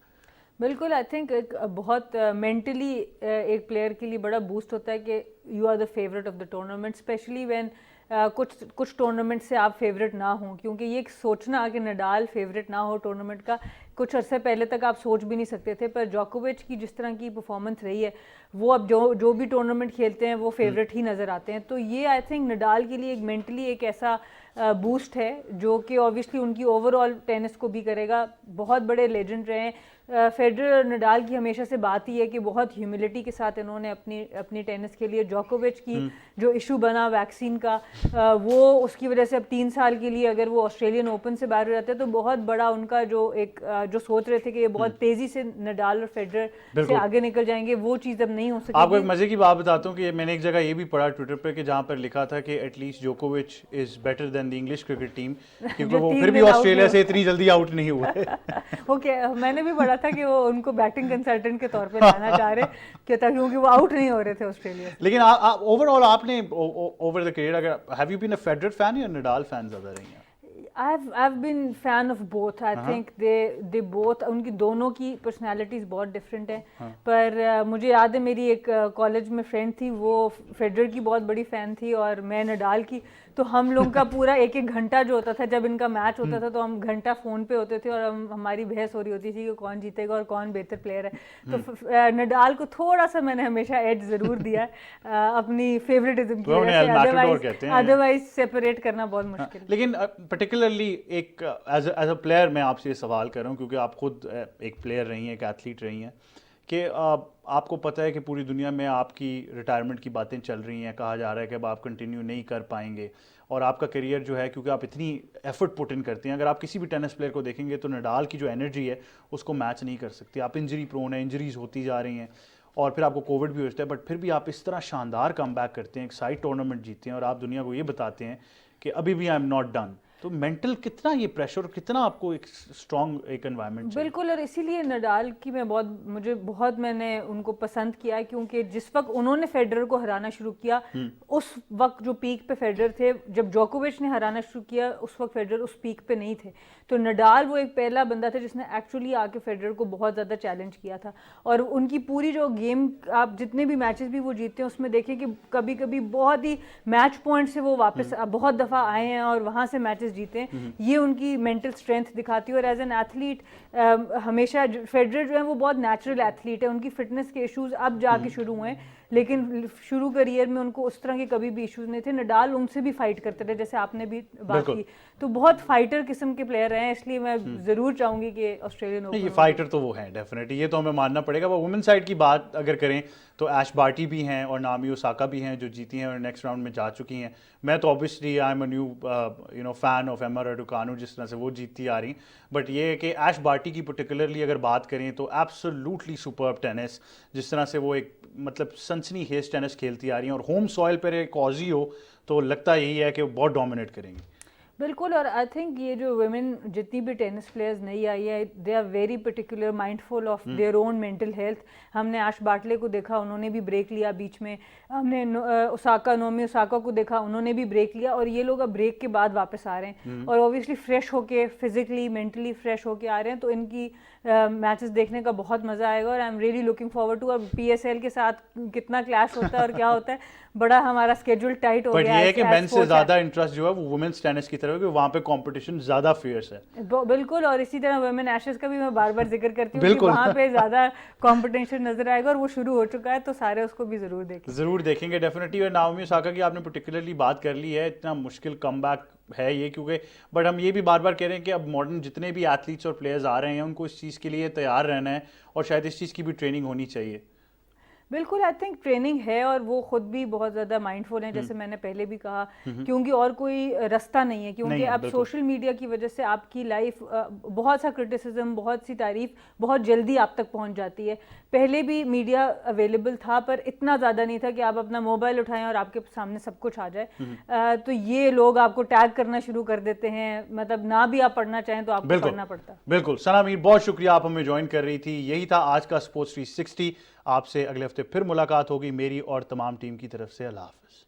बिल्कुल, आई थिंक एक बहुत मेंटली एक प्लेयर के लिए बड़ा बूस्ट होता है कि you are the favourite of the tournament, specially when कुछ टूर्नामेंट से आप फेवरेट ना हों, क्योंकि ये सोचना कि नडाल फेवरेट ना हो टूर्नामेंट का कुछ अरसे पहले तक आप सोच भी नहीं सकते थे, पर जोकोविच की जिस तरह की परफॉर्मेंस रही है वो अब जो भी टूर्नामेंट खेलते हैं वो फेवरेट ही नज़र आते हैं। तो ये आई थिंक नडाल के लिए एक मेंटली एक ऐसा बूस्ट है जो कि ऑब्वियसली उनकी ओवरऑल टेनिस को भी करेगा। बहुत बड़े लेजेंड रहे हैं। फेडरर और नडाल की हमेशा से बात ही है कि बहुत ह्यूमिलिटी के साथ इन्होंने अपनी टेनिस के लिए, जोकोविच की जो इशू बना वैक्सीन का, वो उसकी वजह से अब 3 साल के लिए अगर वो ऑस्ट्रेलियन ओपन से बाहर हो जाते हैं तो बहुत बड़ा उनका जो सोच रहे थे कि ये बहुत तेजी से नडाल और फेडरर से आगे निकल जाएंगे, वो चीज़ अब नहीं हो सकेगी। आपको एक मजे की बात बताता हूँ कि मैंने एक जगह ये भी पढ़ा ट्विटर पे कि जहाँ पर लिखा था कि एटलीस्ट जोकोविच is better than the English cricket team, क्योंकि वो फिर भी ऑस्ट्रेलिया से इतनी जल्दी आउट नहीं हुआ है। ओके, मैंने भी पढ़ा था कि वो उनको बैटिंग कंसल्टेंट के तौर पे लाना चाह रहे क्योंकि वो आउट नहीं हो रहे थे ऑस्ट्रेलिया। लेकिन ओवरऑल आपने ओवर द करियर, अगर have you been a Federer fan या नडाल फैन ज़्यादा रही हैं? I've been fan of both. I think they both, उनकी दोनों की पर्सनालिटीज़ बहुत डिफरेंट है। पर मुझे याद है मेरी एक कॉलेज में फ्रेंड थी, वो फेडरर की बहुत बड़ी फ़ैन थी और मैं नडाल की। तो हम लोग का पूरा एक घंटा जो होता था जब इनका मैच होता था तो हम घंटा फ़ोन पे होते थे और हमारी बहस हो रही होती थी कि कौन जीतेगा और कौन बेहतर प्लेयर है। तो नडाल को थोड़ा सा मैंने हमेशा एज ज़रूर दिया अपनी फेवरेटिज्म की वजह से, अदरवाइज सेपरेट करना बहुत मुश्किल। लेकिन पर्टिकुलरली एक एज अ प्लेयर मैं आपसे ये सवाल कर रहा हूँ, क्योंकि आप खुद एक प्लेयर रही हैं, एक एथलीट रही हैं, कि आपको पता है कि पूरी दुनिया में आपकी रिटायरमेंट की बातें चल रही हैं, कहा जा रहा है कि अब आप कंटिन्यू नहीं कर पाएंगे और आपका करियर जो है, क्योंकि आप इतनी एफर्ट पुट इन करते हैं, अगर आप किसी भी टेनिस प्लेयर को देखेंगे तो नडाल की जो एनर्जी है उसको मैच नहीं कर सकती। आप इंजरी प्रोन है, इंजरीज होती जा रही हैं और फिर आपको कोविड भी होता है, बट फिर भी आप इस तरह शानदार कमबैक करते हैं, एक साइड टूर्नामेंट जीतते हैं और आप दुनिया को ये बताते हैं कि अभी भी आई एम नॉट डन। तो मेंटल कितना ये प्रेशर, कितना आपको एक स्ट्रॉन्ग एक एनवायरनमेंट चाहिए? बिल्कुल, और इसीलिए नडाल की मैंने उनको पसंद किया, क्योंकि जिस वक्त उन्होंने फेडरर को हराना शुरू किया उस वक्त जो पीक पे फेडरर थे, जब जोकोविच ने हराना शुरू किया उस वक्त फेडरर उस पीक पे नहीं थे। तो नडाल वो एक पहला बंदा था जिसने एक्चुअली आके फेडरर को बहुत ज़्यादा चैलेंज किया था और उनकी पूरी जो गेम, आप जितने भी मैचेस भी वो जीते हैं उसमें देखें कि कभी कभी बहुत ही मैच पॉइंट से वो वापस बहुत दफ़ा आए हैं और वहाँ से मैचेस जीते हैं। ये उनकी मेंटल स्ट्रेंथ दिखाती है और एज एन एथलीट हमेशा फेडरर जो है वो बहुत नेचुरल एथलीट है, उनकी फिटनेस के इश्यूज अब जाके शुरू हुए हैं, लेकिन शुरू करियर में उनको उस तरह के कभी भी इश्यूज नहीं थे। नडाल उनसे भी फाइट करते थे, जैसे आपने भी बात की, तो बहुत फाइटर किस्म के प्लेयर हैं, इसलिए मैं जरूर चाहूंगी कि ऑस्ट्रेलियन ओपन। ये फाइटर तो वो हैं डेफिनेटली, ये तो हमें मानना पड़ेगा। वो वुमेन साइड की बात अगर करें तो ऐश बार्टी भी हैं और नाओमी ओसाका भी हैं जो जीती हैं और नेक्स्ट राउंड में जा चुकी हैं। मैं तो obviously I am a new fan of एमा रडुकानु, जिस तरह से वो जीतती आ रही। बट ये है कि ऐश बार्टी की पर्टिकुलरली अगर बात करें तो एब्सोल्युटली सुपर्ब टेनिस, जिस तरह से वो एक मतलब सनसनी हेज टेनिस खेलती आ रही हैं और होम सॉइल पर एक ऑजी हो तो लगता यही है कि वो बहुत डोमिनेट करेंगी। बिल्कुल, और आई थिंक ये जो वुमेन जितनी भी टेनिस प्लेयर्स नई आई है, they are very particular, mindful of their own mental health. हमने आश बाटले को देखा, उन्होंने भी ब्रेक लिया बीच में। हमने नाओमी ओसाका को देखा, उन्होंने भी ब्रेक लिया, और ये लोग अब ब्रेक के बाद वापस आ रहे हैं और ऑब्वियसली फ्रेश होके, फिजिकली मेंटली फ्रेश होके आ रहे हैं। तो इनकी मैचेस देखने का बहुत मज़ा आएगा और I am really looking forward to. अब PSL के साथ कितना क्लैश होता है और क्या होता है, बड़ा हमारा स्केड्यूल टाइट हो गया है। ये है कि मेंस से ज़्यादा इंटरेस्ट जो है वो वुमेन्स टेनिस की तरफ है, क्योंकि वहाँ पे कंपटीशन ज़्यादा फियर्स है। बिल्कुल, और इसी तरह वुमेन एशेज का भी मैं बार बार जिक्र करती हूँ कि वहाँ पे ज़्यादा कंपटीशन नजर आएगा और वो शुरू हो चुका है, तो सारे उसको भी ज़रूर देखेंगे डेफिनेटली। और नाओमी ओसाका की आपने पर्टिकुलरली बात कर ली है, इतना मुश्किल कमबैक है ये, क्योंकि बट हम ये भी बार बार कह रहे हैं कि अब मॉडर्न जितने भी एथलीट्स और प्लेयर्स आ रहे हैं उनको इस चीज़ के लिए तैयार रहना है और शायद इस चीज़ की भी ट्रेनिंग होनी चाहिए। बिल्कुल, आई थिंक ट्रेनिंग है और वो खुद भी बहुत ज़्यादा माइंडफुल हैं, जैसे मैंने पहले भी कहा, क्योंकि और कोई रास्ता नहीं है, क्योंकि अब सोशल मीडिया की वजह से आपकी लाइफ बहुत सा क्रिटिसिज्म, बहुत सी तारीफ बहुत जल्दी आप तक पहुंच जाती है। पहले भी मीडिया अवेलेबल था पर इतना ज़्यादा नहीं था कि आप अपना मोबाइल उठाएं और आपके सामने सब कुछ आ जाए। तो ये लोग आपको टैग करना शुरू कर देते हैं, मतलब ना भी आप पढ़ना चाहें तो आपको पढ़ना पड़ता है। बिल्कुल सना मीर, बहुत शुक्रिया, आप हमें ज्वाइन कर रही थी। यही था आज का स्पोर्ट्स 360। आपसे अगले हफ्ते फिर मुलाकात होगी मेरी और तमाम टीम की तरफ से। अल्लाह हाफिज।